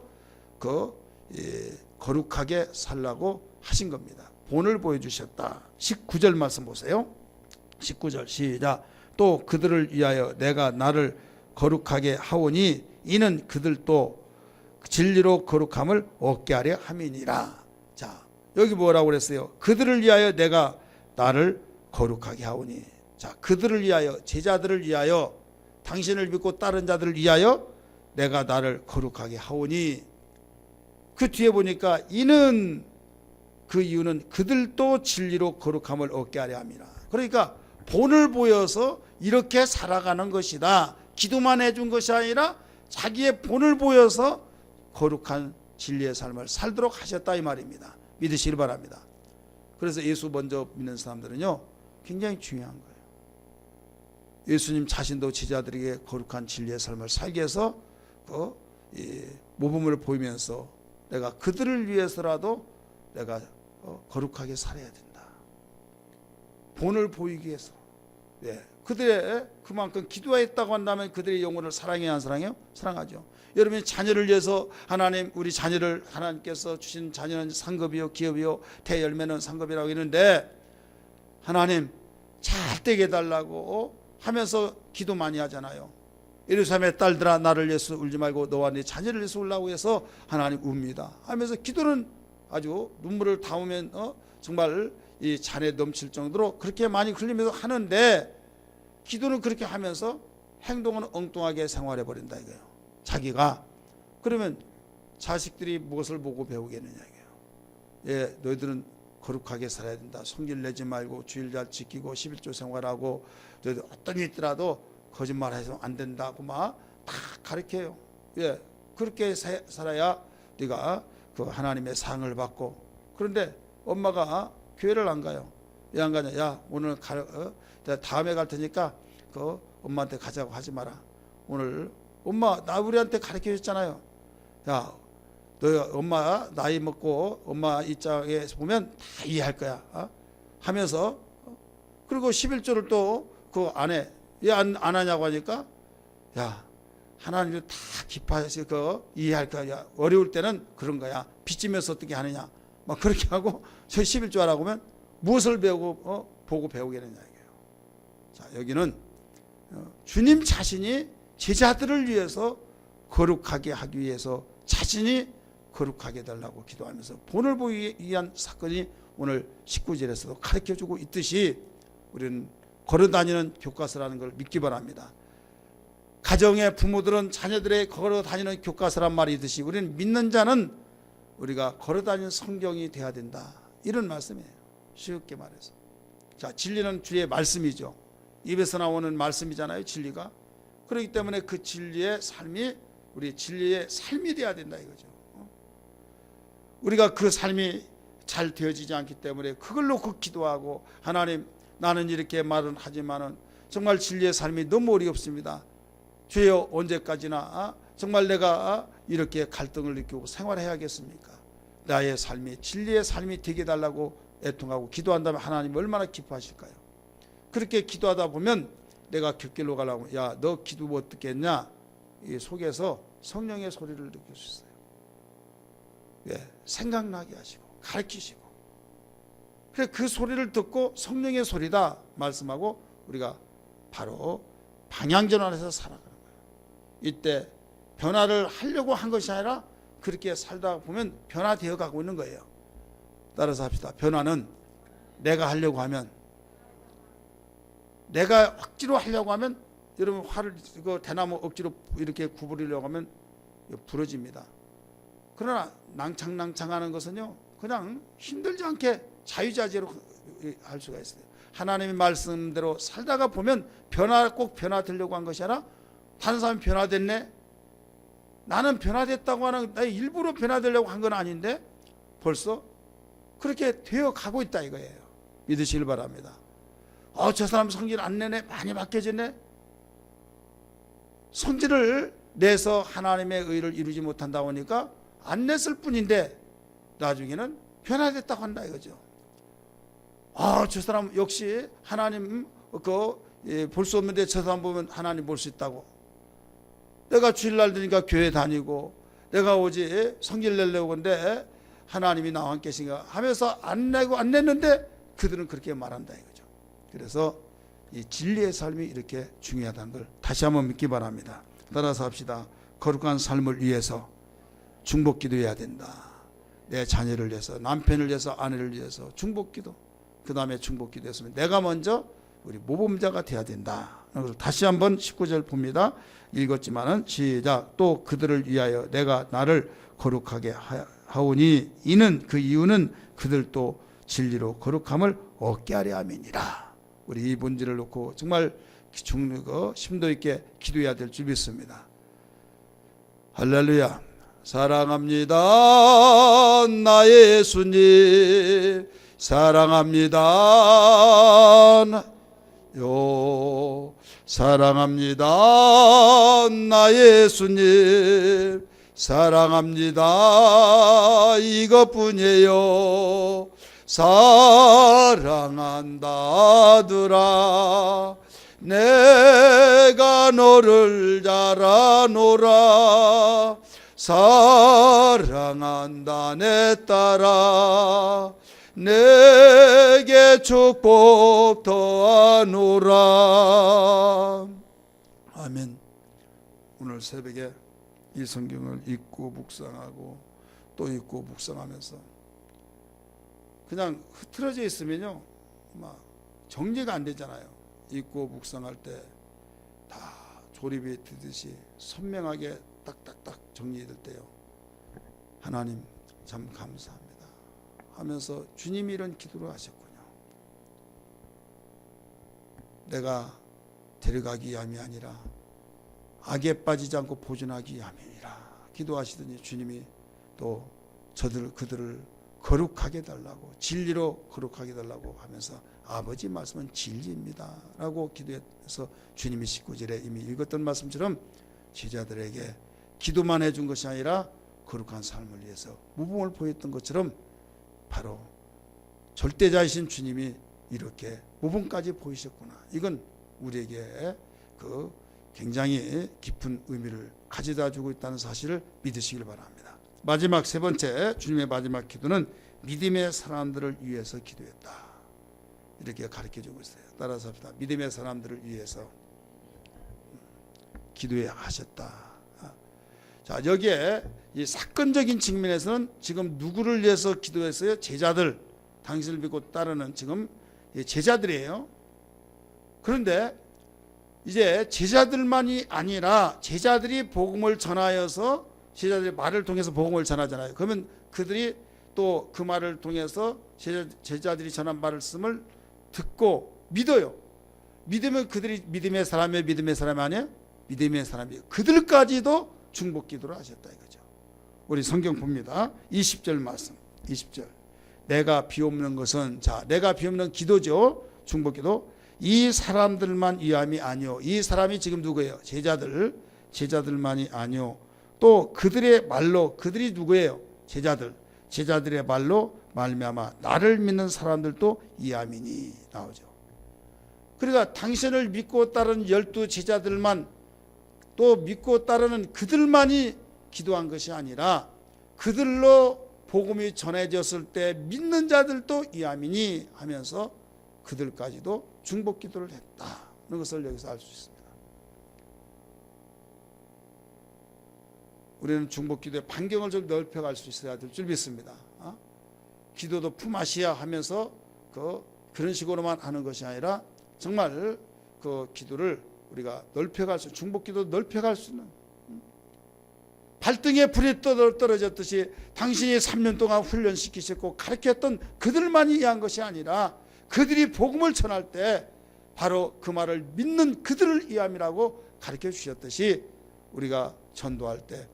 거룩하게 살라고 하신 겁니다. 본을 보여주셨다. 19절 말씀 보세요. 19절 시작. 또 그들을 위하여 내가 나를 거룩하게 하오니 이는 그들도 진리로 거룩함을 얻게 하려 함이니라. 자, 여기 뭐라고 그랬어요? 그들을 위하여 내가 나를 거룩하게 하오니. 자, 그들을 위하여, 제자들을 위하여, 당신을 믿고 따른 자들을 위하여 내가 나를 거룩하게 하오니. 그 뒤에 보니까 이는, 그 이유는 그들도 진리로 거룩함을 얻게 하려 함이라. 그러니까 본을 보여서 이렇게 살아가는 것이다. 기도만 해준 것이 아니라 자기의 본을 보여서 거룩한 진리의 삶을 살도록 하셨다 이 말입니다. 믿으시길 바랍니다. 그래서 예수 먼저 믿는 사람들은요 굉장히 중요한 거예요. 예수님 자신도 제자들에게 거룩한 진리의 삶을 살게 해서 모범을 보이면서 내가 그들을 위해서라도 내가 거룩하게 살아야 된다. 본을 보이기 위해서. 그들의 그만큼 기도했다고 한다면 그들의 영혼을 사랑해야 안 사랑해요? 사랑하죠. 여러분이 자녀를 위해서 하나님, 우리 자녀를 하나님께서 주신 자녀는 상급이요 기업이요 대열매는 상급이라고 했는데, 하나님 잘 되게 해달라고 하면서 기도 많이 하잖아요. 예루살렘의 딸들아 나를 위해서 울지 말고 너와 네 자녀를 위해서 울라고 해서 하나님 웁니다 하면서 기도는 아주 눈물을 닿으면 정말 이 잔에 넘칠 정도로 그렇게 많이 흘리면서 하는데, 기도는 그렇게 하면서 행동은 엉뚱하게 생활해 버린다 이거예요. 자기가. 그러면 자식들이 무엇을 보고 배우겠느냐 이거예요. 너희들은 거룩하게 살아야 된다. 성질 내지 말고 주일 잘 지키고 11조 생활하고 너희들 어떤 일이 있더라도 거짓말 해서 안 된다고 막 다 가르쳐요. 그렇게 살아야 네가 그 하나님의 상을 받고. 그런데 엄마가 교회를 안 가요. 왜 안 가냐? 야 오늘 다음에 갈 테니까 그 엄마한테 가자고 하지 마라. 오늘 엄마 나 우리한테 가르쳐 줬잖아요. 야 너 엄마 나이 먹고 엄마 입장에서 보면 다 이해할 거야. 하면서 그리고 11조를 또 그 안에 왜 안 하냐고 하니까 야 하나님도 다 깊어서 이해할 거야. 어려울 때는 그런 거야. 빚지면서 어떻게 하느냐. 막 그렇게 하고 저 11조 하라고 하면 무엇을 배우고 보고 배우겠느냐 이게요. 자, 여기는 주님 자신이 제자들을 위해서 거룩하게 하기 위해서 자신이 거룩하게 달라고 기도하면서 본을 보기 위한 사건이 오늘 19절에서도 가르쳐주고 있듯이 우리는 걸어다니는 교과서라는 걸 믿기 바랍니다. 가정의 부모들은 자녀들의 걸어다니는 교과서란 말이 있듯이 우리는 믿는 자는 우리가 걸어다니는 성경이 돼야 된다, 이런 말씀이에요. 쉽게 말해서. 자, 진리는 주의 말씀이죠. 입에서 나오는 말씀이잖아요, 진리가. 그렇기 때문에 그 진리의 삶이 우리 진리의 삶이 돼야 된다 이거죠. 우리가 그 삶이 잘 되어지지 않기 때문에 그걸 놓고 기도하고, 하나님 나는 이렇게 말은 하지만은 정말 진리의 삶이 너무 어렵습니다. 주여 언제까지나 정말 내가 이렇게 갈등을 느끼고 생활해야겠습니까? 나의 삶이 진리의 삶이 되게 달라고 애통하고 기도한다면 하나님 얼마나 기뻐하실까요? 그렇게 기도하다 보면 내가 곁길로 가려고, 야, 너 기도 못 듣겠냐? 이 속에서 성령의 소리를 느낄 수 있어요. 예, 생각나게 하시고 가르치시고, 그래 그 소리를 듣고 성령의 소리다 말씀하고 우리가 바로 방향전환해서 살아가는 거예요. 이때 변화를 하려고 한 것이 아니라 그렇게 살다 보면 변화되어 가고 있는 거예요. 따라서 합시다. 변화는 내가 하려고 하면, 내가 억지로 하려고 하면, 여러분 활을 이거 대나무 억지로 이렇게 구부리려고 하면 부러집니다. 그러나 낭창낭창하는 것은요, 그냥 힘들지 않게 자유자재로 할 수가 있어요. 하나님의 말씀대로 살다가 보면 꼭 변화되려고 한 것이 아니라, 다른 사람이 변화됐네, 나는 변화됐다고 하는, 나 일부러 변화되려고 한 건 아닌데 벌써 그렇게 되어 가고 있다 이거예요. 믿으시길 바랍니다. 저 사람 성질 안 내네, 많이 바뀌어졌네. 성질을 내서 하나님의 의를 이루지 못한다 보니까 안 냈을 뿐인데 나중에는 변화됐다고 한다 이거죠. 저 사람 역시 하나님 볼 수 없는데 저 사람 보면 하나님 볼 수 있다고. 내가 주일날 되니까 교회 다니고, 내가 오지 성질 내려고 하는데 하나님이 나와 함께 계신가 하면서 안 냈는데 그들은 그렇게 말한다 이거죠. 그래서 이 진리의 삶이 이렇게 중요하다는 걸 다시 한번 믿기 바랍니다. 따라서 합시다. 거룩한 삶을 위해서 중보기도 해야 된다. 내 자녀를 위해서, 남편을 위해서, 아내를 위해서 중보기도, 그 다음에 중보기도 했으면 내가 먼저 우리 모범자가 돼야 된다. 다시 한번 19절 봅니다. 읽었지만은 시작. 또 그들을 위하여 내가 나를 거룩하게 하오니 이는 그 이유는 그들도 진리로 거룩함을 얻게 하려 함이니라. 우리 이 본질을 놓고 정말 심도 있게 기도해야 될 줄 믿습니다. 할렐루야. 사랑합니다 나의 예수님, 사랑합니다 사랑합니다 나의 예수님, 사랑합니다 이것뿐이에요. 사랑한다더라 내가 너를 잘 아노라. 사랑한다 내 딸아 내게 축복 더하노라. 아멘. 오늘 새벽에 이 성경을 읽고 묵상하고 또 읽고 묵상하면서 그냥 흐트러져 있으면요 막 정리가 안 되잖아요. 읽고 묵상할 때 다 조립이 되듯이 선명하게 딱딱딱 정리될 때요, 하나님 참 감사합니다 하면서 주님이 이런 기도를 하셨군요. 내가 데려가기 위함이 아니라 악에 빠지지 않고 보존하기 위함이니라 기도하시더니 주님이 또 그들을 거룩하게 달라고, 진리로 거룩하게 달라고 하면서 아버지 말씀은 진리입니다 라고 기도해서 주님이 19절에 이미 읽었던 말씀처럼 제자들에게 기도만 해준 것이 아니라 거룩한 삶을 위해서 모범을 보였던 것처럼 바로 절대자이신 주님이 이렇게 모범까지 보이셨구나. 이건 우리에게 그 굉장히 깊은 의미를 가져다 주고 있다는 사실을 믿으시길 바랍니다. 마지막 세 번째, 주님의 마지막 기도는 믿음의 사람들을 위해서 기도했다 이렇게 가르쳐주고 있어요. 따라서 합시다. 믿음의 사람들을 위해서 기도해 하셨다. 자, 여기에 이 사건적인 측면에서는 지금 누구를 위해서 기도했어요? 제자들, 당신을 믿고 따르는 지금 제자들이에요. 그런데 이제 제자들만이 아니라 제자들이 복음을 전하여서 제자들의 말을 통해서 복음을 전하잖아요. 그러면 그들이 또 그 말을 통해서 제자들이 전한 말씀을 듣고 믿어요. 믿으면 그들이 믿음의 사람이에요? 믿음의 사람이 아니에요? 믿음의 사람이에요. 그들까지도 중복 기도를 하셨다 이거죠. 우리 성경 봅니다. 20절 말씀. 20절. 내가 비옵는 것은, 자, 내가 비옵는 기도죠. 중복 기도. 이 사람들만 위함이 아니요. 이 사람이 지금 누구예요? 제자들만이 아니요. 또 그들의 말로, 그들이 누구예요? 제자들의 말로 말미암아 나를 믿는 사람들도 이함이니 나오죠. 그러니까 당신을 믿고 따르는 12 제자들만, 또 믿고 따르는 그들만이 기도한 것이 아니라 그들로 복음이 전해졌을 때 믿는 자들도 이함이니 하면서 그들까지도 중복 기도를 했다는 것을 여기서 알 수 있습니다. 우리는 중복 기도의 반경을 좀 넓혀갈 수 있어야 될 줄 믿습니다. 기도도 품앗이야 하면서 그런 식으로만 하는 것이 아니라 정말 그 기도를 우리가 넓혀갈 수, 중복 기도 넓혀갈 수 있는, 발등에 불이 떨어졌듯이 당신이 3년 동안 훈련시키셨고 가르쳤던 그들만이 위한 것이 아니라 그들이 복음을 전할 때 바로 그 말을 믿는 그들을 위함이라고 가르쳐 주셨듯이 우리가 전도할 때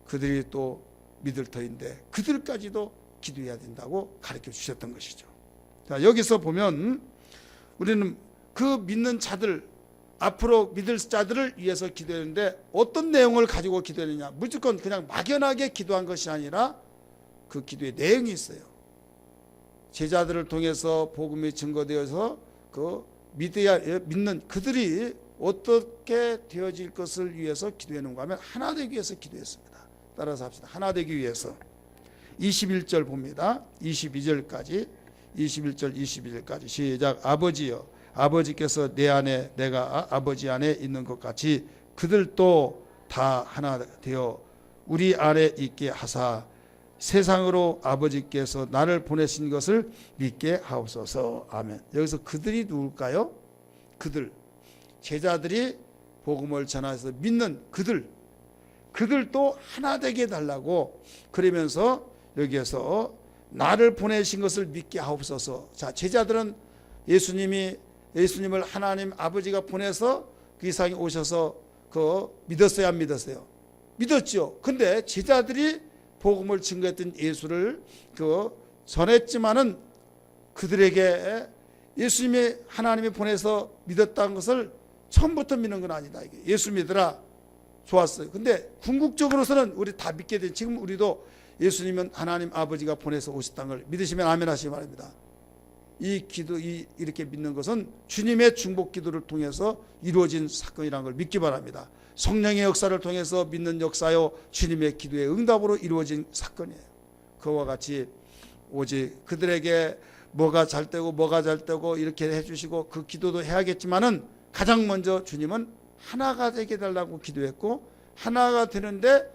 그들이 또 믿을 터인데 그들까지도 기도해야 된다고 가르쳐 주셨던 것이죠. 자, 여기서 보면 우리는 그 믿는 자들, 앞으로 믿을 자들을 위해서 기도했는데 어떤 내용을 가지고 기도했느냐. 무조건 그냥 막연하게 기도한 것이 아니라 그 기도의 내용이 있어요. 제자들을 통해서 복음이 증거되어서 그 믿는 그들이 어떻게 되어질 것을 위해서 기도했는가 하면 하나 되기 위해서 기도했습니다. 따라서 합시다. 하나 되기 위해서. 21절 봅니다. 22절까지 21절 22절까지 시작. 아버지여, 아버지께서 내 안에 내가 아버지 안에 있는 것 같이 그들도 다 하나 되어 우리 안에 있게 하사 세상으로 아버지께서 나를 보내신 것을 믿게 하옵소서. 아멘. 여기서 그들이 누굴까요? 그들, 제자들이 복음을 전해서 믿는 그들도 하나 되게 해달라고, 그러면서 여기에서 나를 보내신 것을 믿게 하옵소서. 자, 제자들은 예수님을 하나님 아버지가 보내서 그 이상에 오셔서 믿었어요, 안 믿었어요? 믿었죠. 근데 제자들이 복음을 증거했던 예수를 전했지만은 그들에게 예수님이 하나님이 보내서 믿었다는 것을 처음부터 믿는 건 아니다. 예수 믿으라, 좋았어요. 근데 궁극적으로서는 우리 다 믿게 된, 지금 우리도 예수님은 하나님 아버지가 보내서 오셨다는 걸 믿으시면 아멘 하시기 바랍니다. 이 기도, 이렇게 믿는 것은 주님의 중복 기도를 통해서 이루어진 사건이라는 걸 믿기 바랍니다. 성령의 역사를 통해서 믿는 역사요, 주님의 기도의 응답으로 이루어진 사건이에요. 그와 같이 오직 그들에게 뭐가 잘 되고 이렇게 해주시고 그 기도도 해야겠지만은 가장 먼저 주님은 하나가 되게 해달라고 기도했고, 하나가 되는데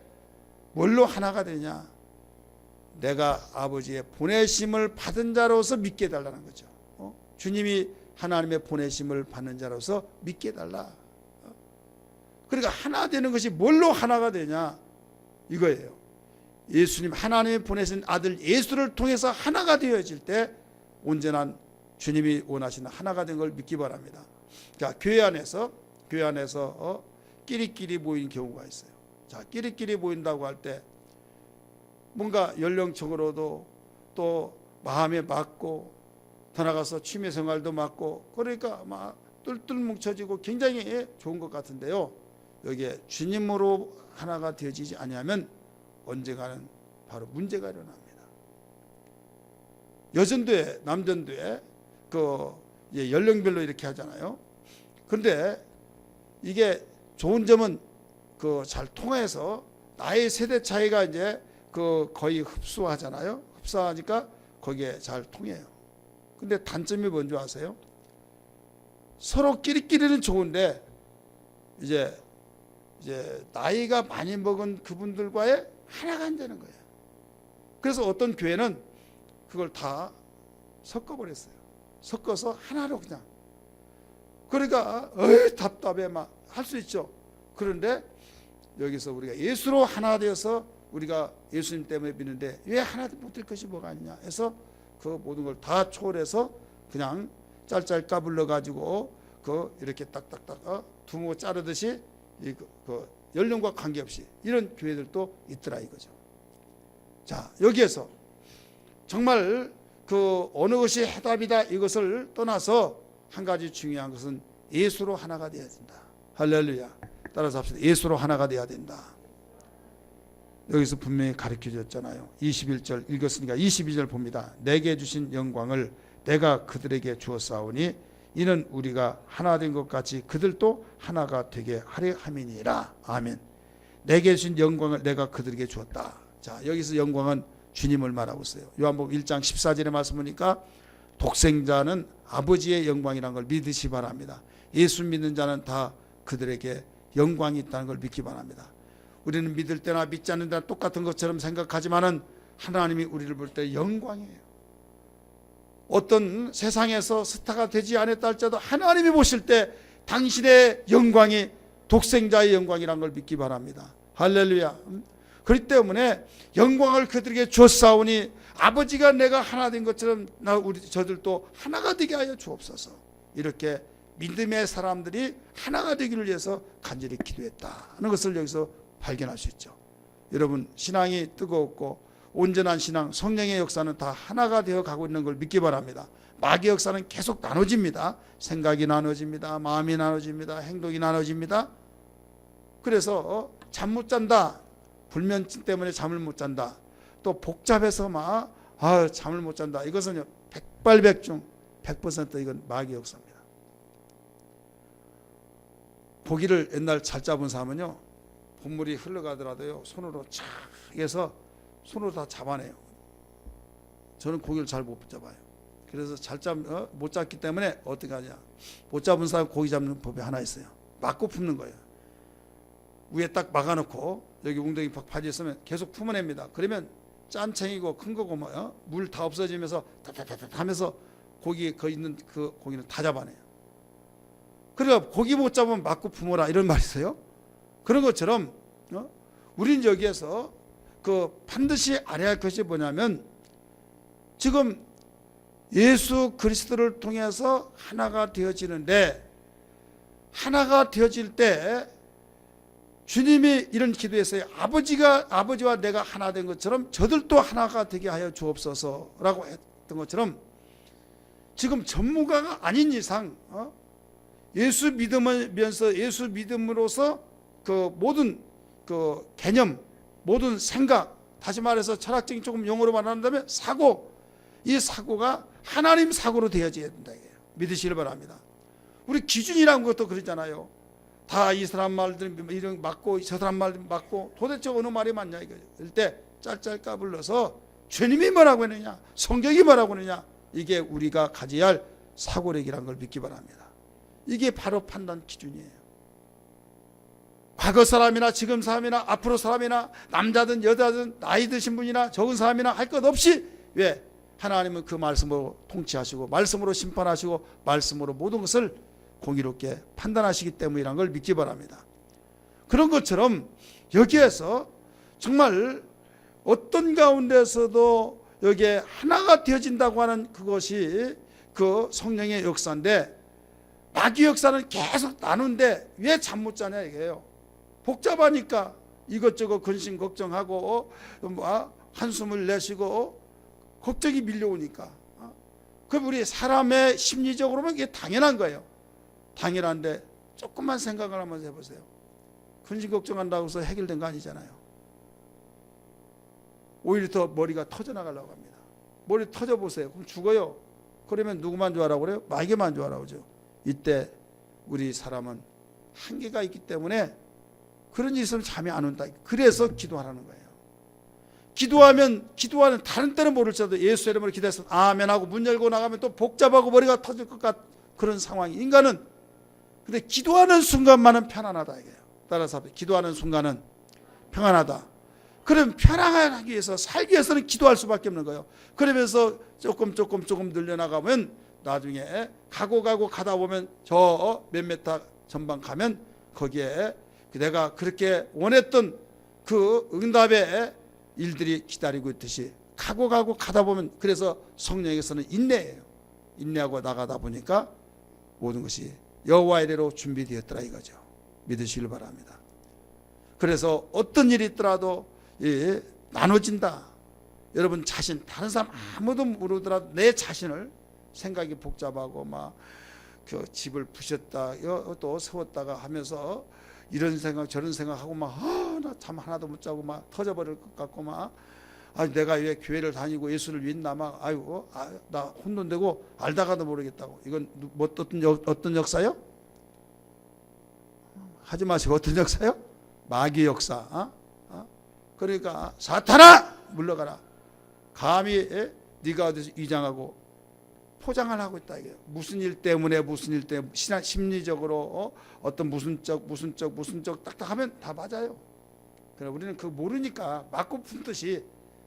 뭘로 하나가 되냐? 내가 아버지의 보내심을 받은 자로서 믿게 해달라는 거죠. 주님이 하나님의 보내심을 받는 자로서 믿게 해달라. 그러니까 하나 되는 것이 뭘로 하나가 되냐? 이거예요. 예수님, 하나님이 보내신 아들 예수를 통해서 하나가 되어질 때 온전한 주님이 원하시는 하나가 된 걸 믿기 바랍니다. 자, 교회 안에서 끼리끼리 모인 경우가 있어요. 자, 끼리끼리 모인다고 할 때 뭔가 연령적으로도 또 마음에 맞고 더 나가서 취미 생활도 맞고, 그러니까 막 똘똘 뭉쳐지고 굉장히 좋은 것 같은데요. 여기에 주님으로 하나가 되어지지 아니하면 언젠가는 바로 문제가 일어납니다. 여전도회, 남전도회 연령별로 이렇게 하잖아요. 그런데 이게 좋은 점은 잘 통해서 나의 세대 차이가 이제 거의 흡수하잖아요. 흡수하니까 거기에 잘 통해요. 근데 단점이 뭔지 아세요? 서로 끼리끼리는 좋은데 이제 이제 나이가 많이 먹은 그분들과의 하나가 안 되는 거예요. 그래서 어떤 교회는 그걸 다 섞어버렸어요. 섞어서 하나로 그냥. 그러니까 답답해 막 할 수 있죠. 그런데 여기서 우리가 예수로 하나 되어서 우리가 예수님 때문에 믿는데 왜 하나 못 될 것이 뭐가 있냐 해서 그 모든 걸 다 초월해서 그냥 짤짤 까불러 가지고 그 이렇게 딱딱딱 두모 자르듯이 그 연령과 관계없이 이런 교회들도 있더라 이거죠. 자, 여기에서 정말 그 어느 것이 해답이다 이것을 떠나서 한 가지 중요한 것은 예수로 하나가 되어야 된다. 할렐루야. 따라서 합시다. 예수로 하나가 되어야 된다. 여기서 분명히 가르쳐 줬잖아요. 21절 읽었으니까 22절 봅니다. 내게 주신 영광을 내가 그들에게 주었사오니 이는 우리가 하나 된 것 같이 그들도 하나가 되게 하려 함이니라. 아멘. 내게 주신 영광을 내가 그들에게 주었다. 자, 여기서 영광은 주님을 말하고 있어요. 요한복음 1장 14절에 말씀 보니까 독생자는 아버지의 영광이라는 걸 믿으시 바랍니다. 예수 믿는 자는 다 그들에게 영광이 있다는 걸 믿기 바랍니다. 우리는 믿을 때나 믿지 않는 때나 똑같은 것처럼 생각하지만은 하나님이 우리를 볼 때 영광이에요. 어떤 세상에서 스타가 되지 않았다 할지라도 하나님이 보실 때 당신의 영광이 독생자의 영광이라는 걸 믿기 바랍니다. 할렐루야. 그렇기 때문에 영광을 그들에게 주었사오니 아버지가 내가 하나 된 것처럼 우리 저들도 하나가 되게 하여 주옵소서. 이렇게 믿음의 사람들이 하나가 되기를 위해서 간절히 기도했다는 것을 여기서 발견할 수 있죠. 여러분, 신앙이 뜨거웠고 온전한 신앙, 성령의 역사는 다 하나가 되어 가고 있는 걸 믿기 바랍니다. 마귀의 역사는 계속 나눠집니다. 생각이 나눠집니다. 마음이 나눠집니다. 행동이 나눠집니다. 그래서 잠 못 잔다. 불면증 때문에 잠을 못 잔다. 또 복잡해서 막 잠을 못 잔다. 이것은 백발백중 100% 이건 마귀의 역사입니다. 고기를 옛날 잘 잡은 사람은요, 본물이 흘러가더라도요 손으로 착 해서 손으로 다 잡아내요. 저는 고기를 잘 못 잡아요. 그래서 못 잡기 때문에 어떻게 하냐, 못 잡은 사람 고기 잡는 법이 하나 있어요. 막고 품는 거예요. 위에 딱 막아놓고 여기 웅덩이 바지 있으면 계속 품어냅니다. 그러면 짠챙이고 큰 거고 물 다 없어지면서 다다다다 하면서 고기 거 있는 그 고기는 다 잡아내요. 그러니까 고기 못 잡으면 막고 품어라 이런 말이 있어요. 그런 것처럼 우리는 여기에서 그 반드시 알아야 할 것이 뭐냐면 지금 예수 그리스도를 통해서 하나가 되어지는데, 하나가 되어질 때 주님이 이런 기도했어요. 아버지와 내가 하나 된 것처럼 저들도 하나가 되게 하여 주옵소서라고 했던 것처럼 지금 전문가가 아닌 이상 예수 믿으면서 예수 믿음으로써 그 모든 그 개념, 모든 생각, 다시 말해서 철학적인 조금 용어로 말한다면 사고, 이 사고가 하나님 사고로 되어져야 된다. 믿으시길 바랍니다. 우리 기준이라는 것도 그러잖아요. 다 이 사람 말들 이런 맞고 저 사람 말 맞고 도대체 어느 말이 맞냐 이거죠. 이럴 때 짤짤 까불러서 주님이 뭐라고 했느냐, 성경이 뭐라고 했느냐, 이게 우리가 가져야 할 사고력이라는 걸 믿기 바랍니다. 이게 바로 판단 기준이에요. 과거 사람이나 지금 사람이나 앞으로 사람이나 남자든 여자든 나이 드신 분이나 적은 사람이나 할 것 없이, 왜? 하나님은 그 말씀으로 통치하시고 말씀으로 심판하시고 말씀으로 모든 것을 공의롭게 판단하시기 때문이라는 걸 믿기 바랍니다. 그런 것처럼 여기에서 정말 어떤 가운데서도 여기에 하나가 되어진다고 하는 그것이 그 성령의 역사인데, 마귀 역사는 계속 나누는데 왜 잠 못 자냐 이게요. 복잡하니까 이것저것 근심 걱정하고 한숨을 내쉬고 걱정이 밀려오니까. 그럼 우리 사람의 심리적으로 보면 이게 당연한 거예요. 당연한데 조금만 생각을 한번 해보세요. 근심 걱정한다고 해서 해결된 거 아니잖아요. 오히려 더 머리가 터져나가려고 합니다. 머리 터져보세요. 그럼 죽어요. 그러면 누구만 좋아하라고 그래요? 마귀만 좋아하라고 그러죠. 이때 우리 사람은 한계가 있기 때문에 그런 일이 있으면 잠이 안 온다. 그래서 기도하라는 거예요. 기도하는 다른 때는 모를지라도 예수 이름으로 기도해서 아멘 하고 문 열고 나가면 또 복잡하고 머리가 터질 것 같은 그런 상황이 인간은. 근데 기도하는 순간만은 편안하다 이게요. 따라서 기도하는 순간은 평안하다. 그럼 편안하기 위해서 살기 위해서는 기도할 수밖에 없는 거예요. 그러면서 조금 늘려나가면 나중에 가고 가다 보면 저 몇 메타 전방 가면 거기에 내가 그렇게 원했던 그 응답의 일들이 기다리고 있듯이 가고 가다 보면, 그래서 성령에서는 인내예요. 인내하고 나가다 보니까 모든 것이 여호와 이레로 준비되었더라 이거죠. 믿으시길 바랍니다. 그래서 어떤 일이 있더라도 나눠진다. 여러분 자신, 다른 사람 아무도 모르더라도 내 자신을, 생각이 복잡하고 막 그 집을 부셨다 또 세웠다가 하면서 이런 생각 저런 생각하고 막 나 참 하나도 못 자고 막 터져버릴 것 같고 막 내가 왜 교회를 다니고 예수를 믿나 막 나 혼돈되고 알다가도 모르겠다고. 이건 어떤 역사요? 하지 마시고 어떤 역사요? 마귀 역사. 그러니까 사탄아 물러가라. 감히 네가 어디서 위장하고 포장을 하고 있다 이게. 무슨 일 때문에 심리적으로 어떤 무슨 적 딱딱하면 다 맞아요. 그래 우리는 그거 모르니까 맞고 품듯이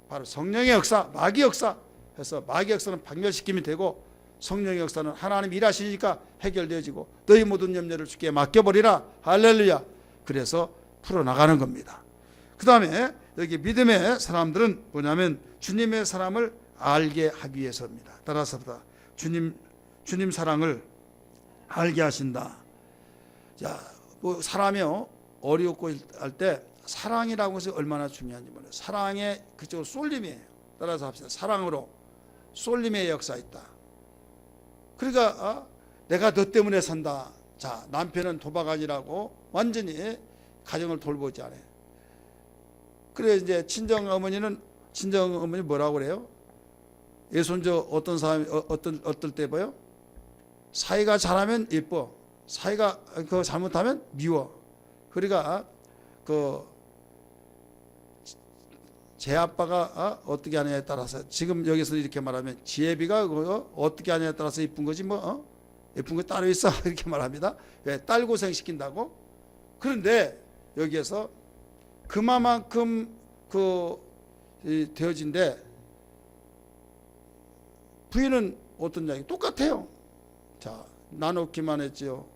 바로 성령의 역사, 마귀 역사 해서 마귀 역사는 박멸시키면 되고 성령의 역사는 하나님 일하시니까 해결되어지고 너희 모든 염려를 주께 맡겨버리라. 할렐루야. 그래서 풀어나가는 겁니다. 그 다음에 여기 믿음의 사람들은 뭐냐면 주님의 사랑을 알게 하기 위해서입니다. 따라서다 주님 사랑을 알게 하신다. 자, 뭐 사람이요 어렵고 할 때 사랑이라고 해서 얼마나 중요한지 몰라요. 사랑의 그쪽으로 쏠림이에요. 따라서 합시다. 사랑으로 쏠림의 역사 있다. 그러니까 내가 너 때문에 산다. 자, 남편은 도박 아니라고 완전히 가정을 돌보지 않아요. 그래 이제 친정 어머니 뭐라고 그래요? 예손자 어떤 사람이 어떨 때 봐요? 사이가 잘하면 예뻐. 사이가 그 잘못하면 미워. 그러니까 제 아빠가 어떻게 하느냐에 따라서 지금 여기서 이렇게 말하면 지혜비가 어떻게 하느냐에 따라서 예쁜 거지 뭐 예쁜 거 따로 있어 이렇게 말합니다. 왜? 딸 고생시킨다고. 그런데 여기에서 그만큼 되어진데 부인은 어떤 양이 똑같아요. 자, 나놓기만 했지요.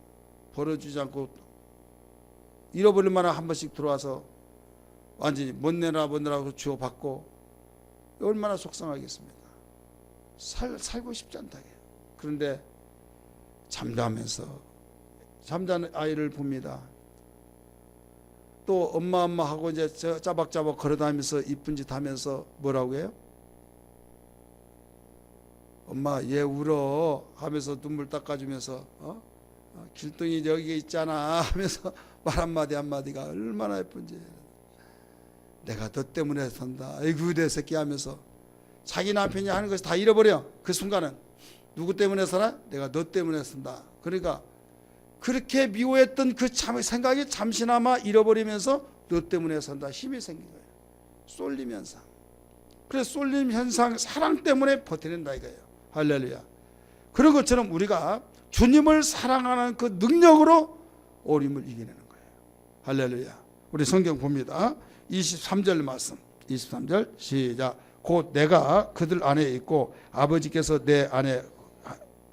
벌어주지 않고 잃어버릴 만한 한 번씩 들어와서 완전히 못 내라고 주워받고 얼마나 속상하겠습니까? 살고 싶지 않다. 그런데 잠자는 아이를 봅니다. 또 엄마 하고 이제 짜박짜박 걸어다니면서 이쁜 짓 하면서 뭐라고 해요? 엄마 얘 울어 하면서 눈물 닦아주면서 길동이 여기 있잖아 하면서 말 한마디가 얼마나 예쁜지. 내가 너 때문에 산다. 아이고 내 새끼 하면서 자기 남편이 하는 것이 다 잃어버려. 그 순간은 누구 때문에 살아? 내가 너 때문에 산다. 그러니까 그렇게 미워했던 그 생각이 잠시나마 잃어버리면서 너 때문에 산다. 힘이 생긴 거예요. 쏠림 현상. 그래서 쏠림 현상 사랑 때문에 버텨낸다 이거예요. 할렐루야. 그런 것처럼 우리가 주님을 사랑하는 그 능력으로 어림을 이겨내는 거예요. 할렐루야. 우리 성경 봅니다. 23절 말씀. 23절 시작. 곧 내가 그들 안에 있고 아버지께서 내 안에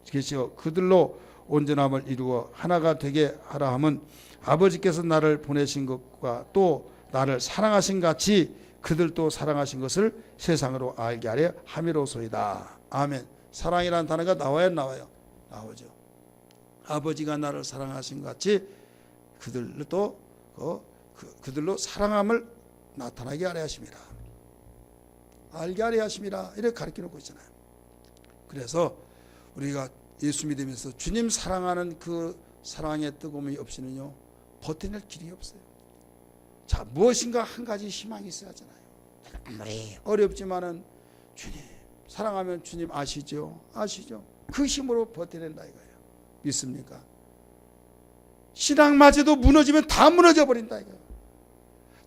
계시어 그들로 온전함을 이루어 하나가 되게 하라 함은 아버지께서 나를 보내신 것과 또 나를 사랑하신 같이 그들도 사랑하신 것을 세상으로 알게 하려 함이로소이다. 아멘. 사랑이라는 단어가 나와요, 안 나와요? 나오죠. 아버지가 나를 사랑하신 것 같이 그들도 그들로 사랑함을 나타나게 하려 하심이라. 알게 하려 하심이라. 이렇게 가르쳐 놓고 있잖아요. 그래서 우리가 예수 믿으면서 주님 사랑하는 그 사랑의 뜨거움이 없이는요 버텨낼 길이 없어요. 자, 무엇인가 한 가지 희망이 있어야 하잖아요. 아무리 어렵지만은 주님 사랑하면 주님 아시죠? 그 힘으로 버텨낸다 이거예요. 믿습니까? 신앙마저도 무너지면 다 무너져 버린다 이거예요.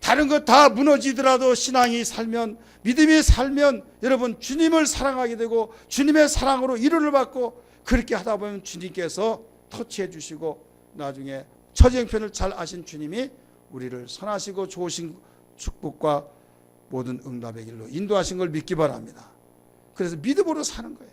다른 거 다 무너지더라도 신앙이 살면, 믿음이 살면 여러분 주님을 사랑하게 되고 주님의 사랑으로 위로를 받고 그렇게 하다 보면 주님께서 터치해 주시고 나중에 처지형편을 잘 아신 주님이 우리를 선하시고 좋으신 축복과 모든 응답의 길로 인도하신 걸 믿기 바랍니다. 그래서 믿음으로 사는 거예요.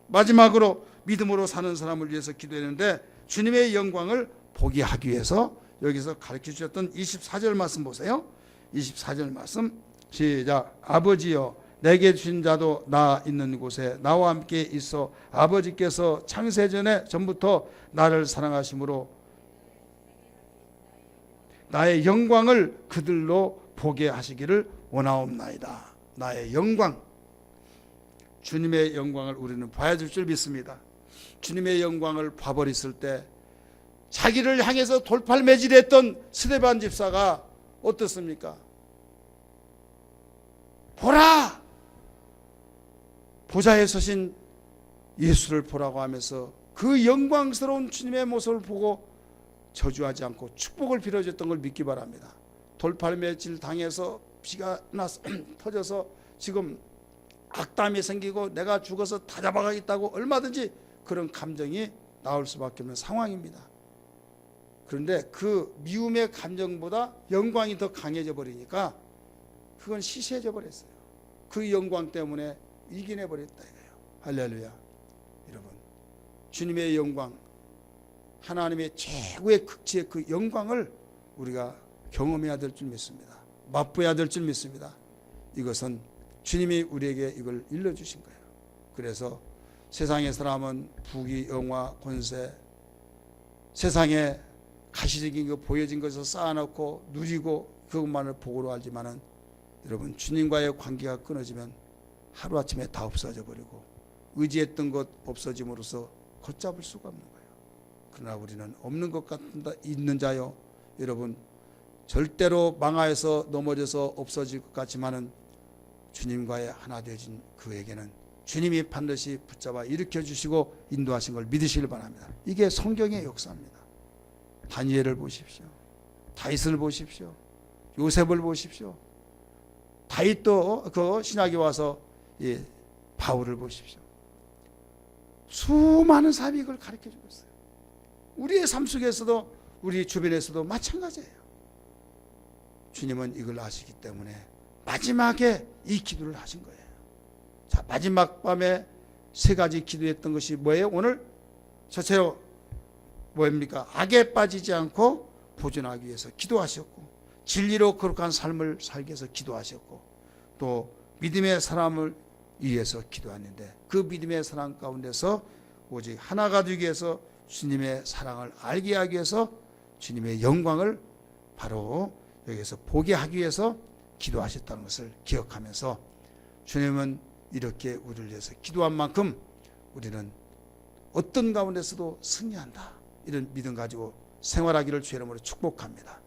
마지막으로 믿음으로 사는 사람을 위해서 기도했는데 주님의 영광을 보게 하기 위해서 여기서 가르쳐 주셨던 24절 말씀 보세요. 24절 말씀 시작. 아버지여 내게 주신 자도 나 있는 곳에 나와 함께 있어 아버지께서 창세전에 전부터 나를 사랑하심으로 나의 영광을 그들로 보게 하시기를 원하옵나이다. 나의 영광, 주님의 영광을 우리는 봐야 될 줄 믿습니다. 주님의 영광을 봐버렸을 때 자기를 향해서 돌팔매질했던 스데반 집사가 어떻습니까? 보라! 보좌에 서신 예수를 보라고 하면서 그 영광스러운 주님의 모습을 보고 저주하지 않고 축복을 빌어줬던 걸 믿기 바랍니다. 돌팔매질 당해서 피가 나서 터져서 지금 악담이 생기고 내가 죽어서 다 잡아가겠다고 얼마든지 그런 감정이 나올 수밖에 없는 상황입니다. 그런데 그 미움의 감정보다 영광이 더 강해져 버리니까 그건 시시해져 버렸어요. 그 영광 때문에 이겨내 버렸다 이거예요. 할렐루야. 여러분, 주님의 영광, 하나님의 최고의 극치의 그 영광을 우리가 경험해야 될 줄 믿습니다. 맛보아야 될 줄 믿습니다. 이것은 주님이 우리에게 이걸 일러주신 거예요. 그래서 세상의 사람은 부귀, 영화, 권세, 세상에 가시적인 거 보여진 것을 쌓아놓고 누리고 그것만을 복으로 알지만은 여러분, 주님과의 관계가 끊어지면 하루아침에 다 없어져 버리고 의지했던 것 없어짐으로써 걷잡을 수가 없는 거예요. 그러나 우리는 없는 것 같은다 있는 자요. 여러분, 절대로 망하여서 넘어져서 없어질 것 같지만은 주님과의 하나 되어진 그에게는 주님이 반드시 붙잡아 일으켜 주시고 인도하신 걸 믿으시길 바랍니다. 이게 성경의 역사입니다. 다니엘을 보십시오. 다윗을 보십시오. 요셉을 보십시오. 다윗도 그 신약에 와서 바울을 보십시오. 수많은 사람이 이걸 가르쳐주고 있어요. 우리의 삶 속에서도 우리 주변에서도 마찬가지예요. 주님은 이걸 아시기 때문에 마지막에 이 기도를 하신 거예요. 자, 마지막 밤에 세 가지 기도했던 것이 뭐예요? 오늘 첫째로 뭐입니까? 악에 빠지지 않고 보존하기 위해서 기도하셨고, 진리로 거룩한 삶을 살기 위해서 기도하셨고, 또 믿음의 사람을 위해서 기도하는데 그 믿음의 사랑 가운데서 오직 하나가 되기 위해서 주님의 사랑을 알게 하기 위해서 주님의 영광을 바로 여기서 보게 하기 위해서 기도하셨다는 것을 기억하면서 주님은 이렇게 우리를 위해서 기도한 만큼 우리는 어떤 가운데서도 승리한다, 이런 믿음 가지고 생활하기를 주의 이름으로 축복합니다.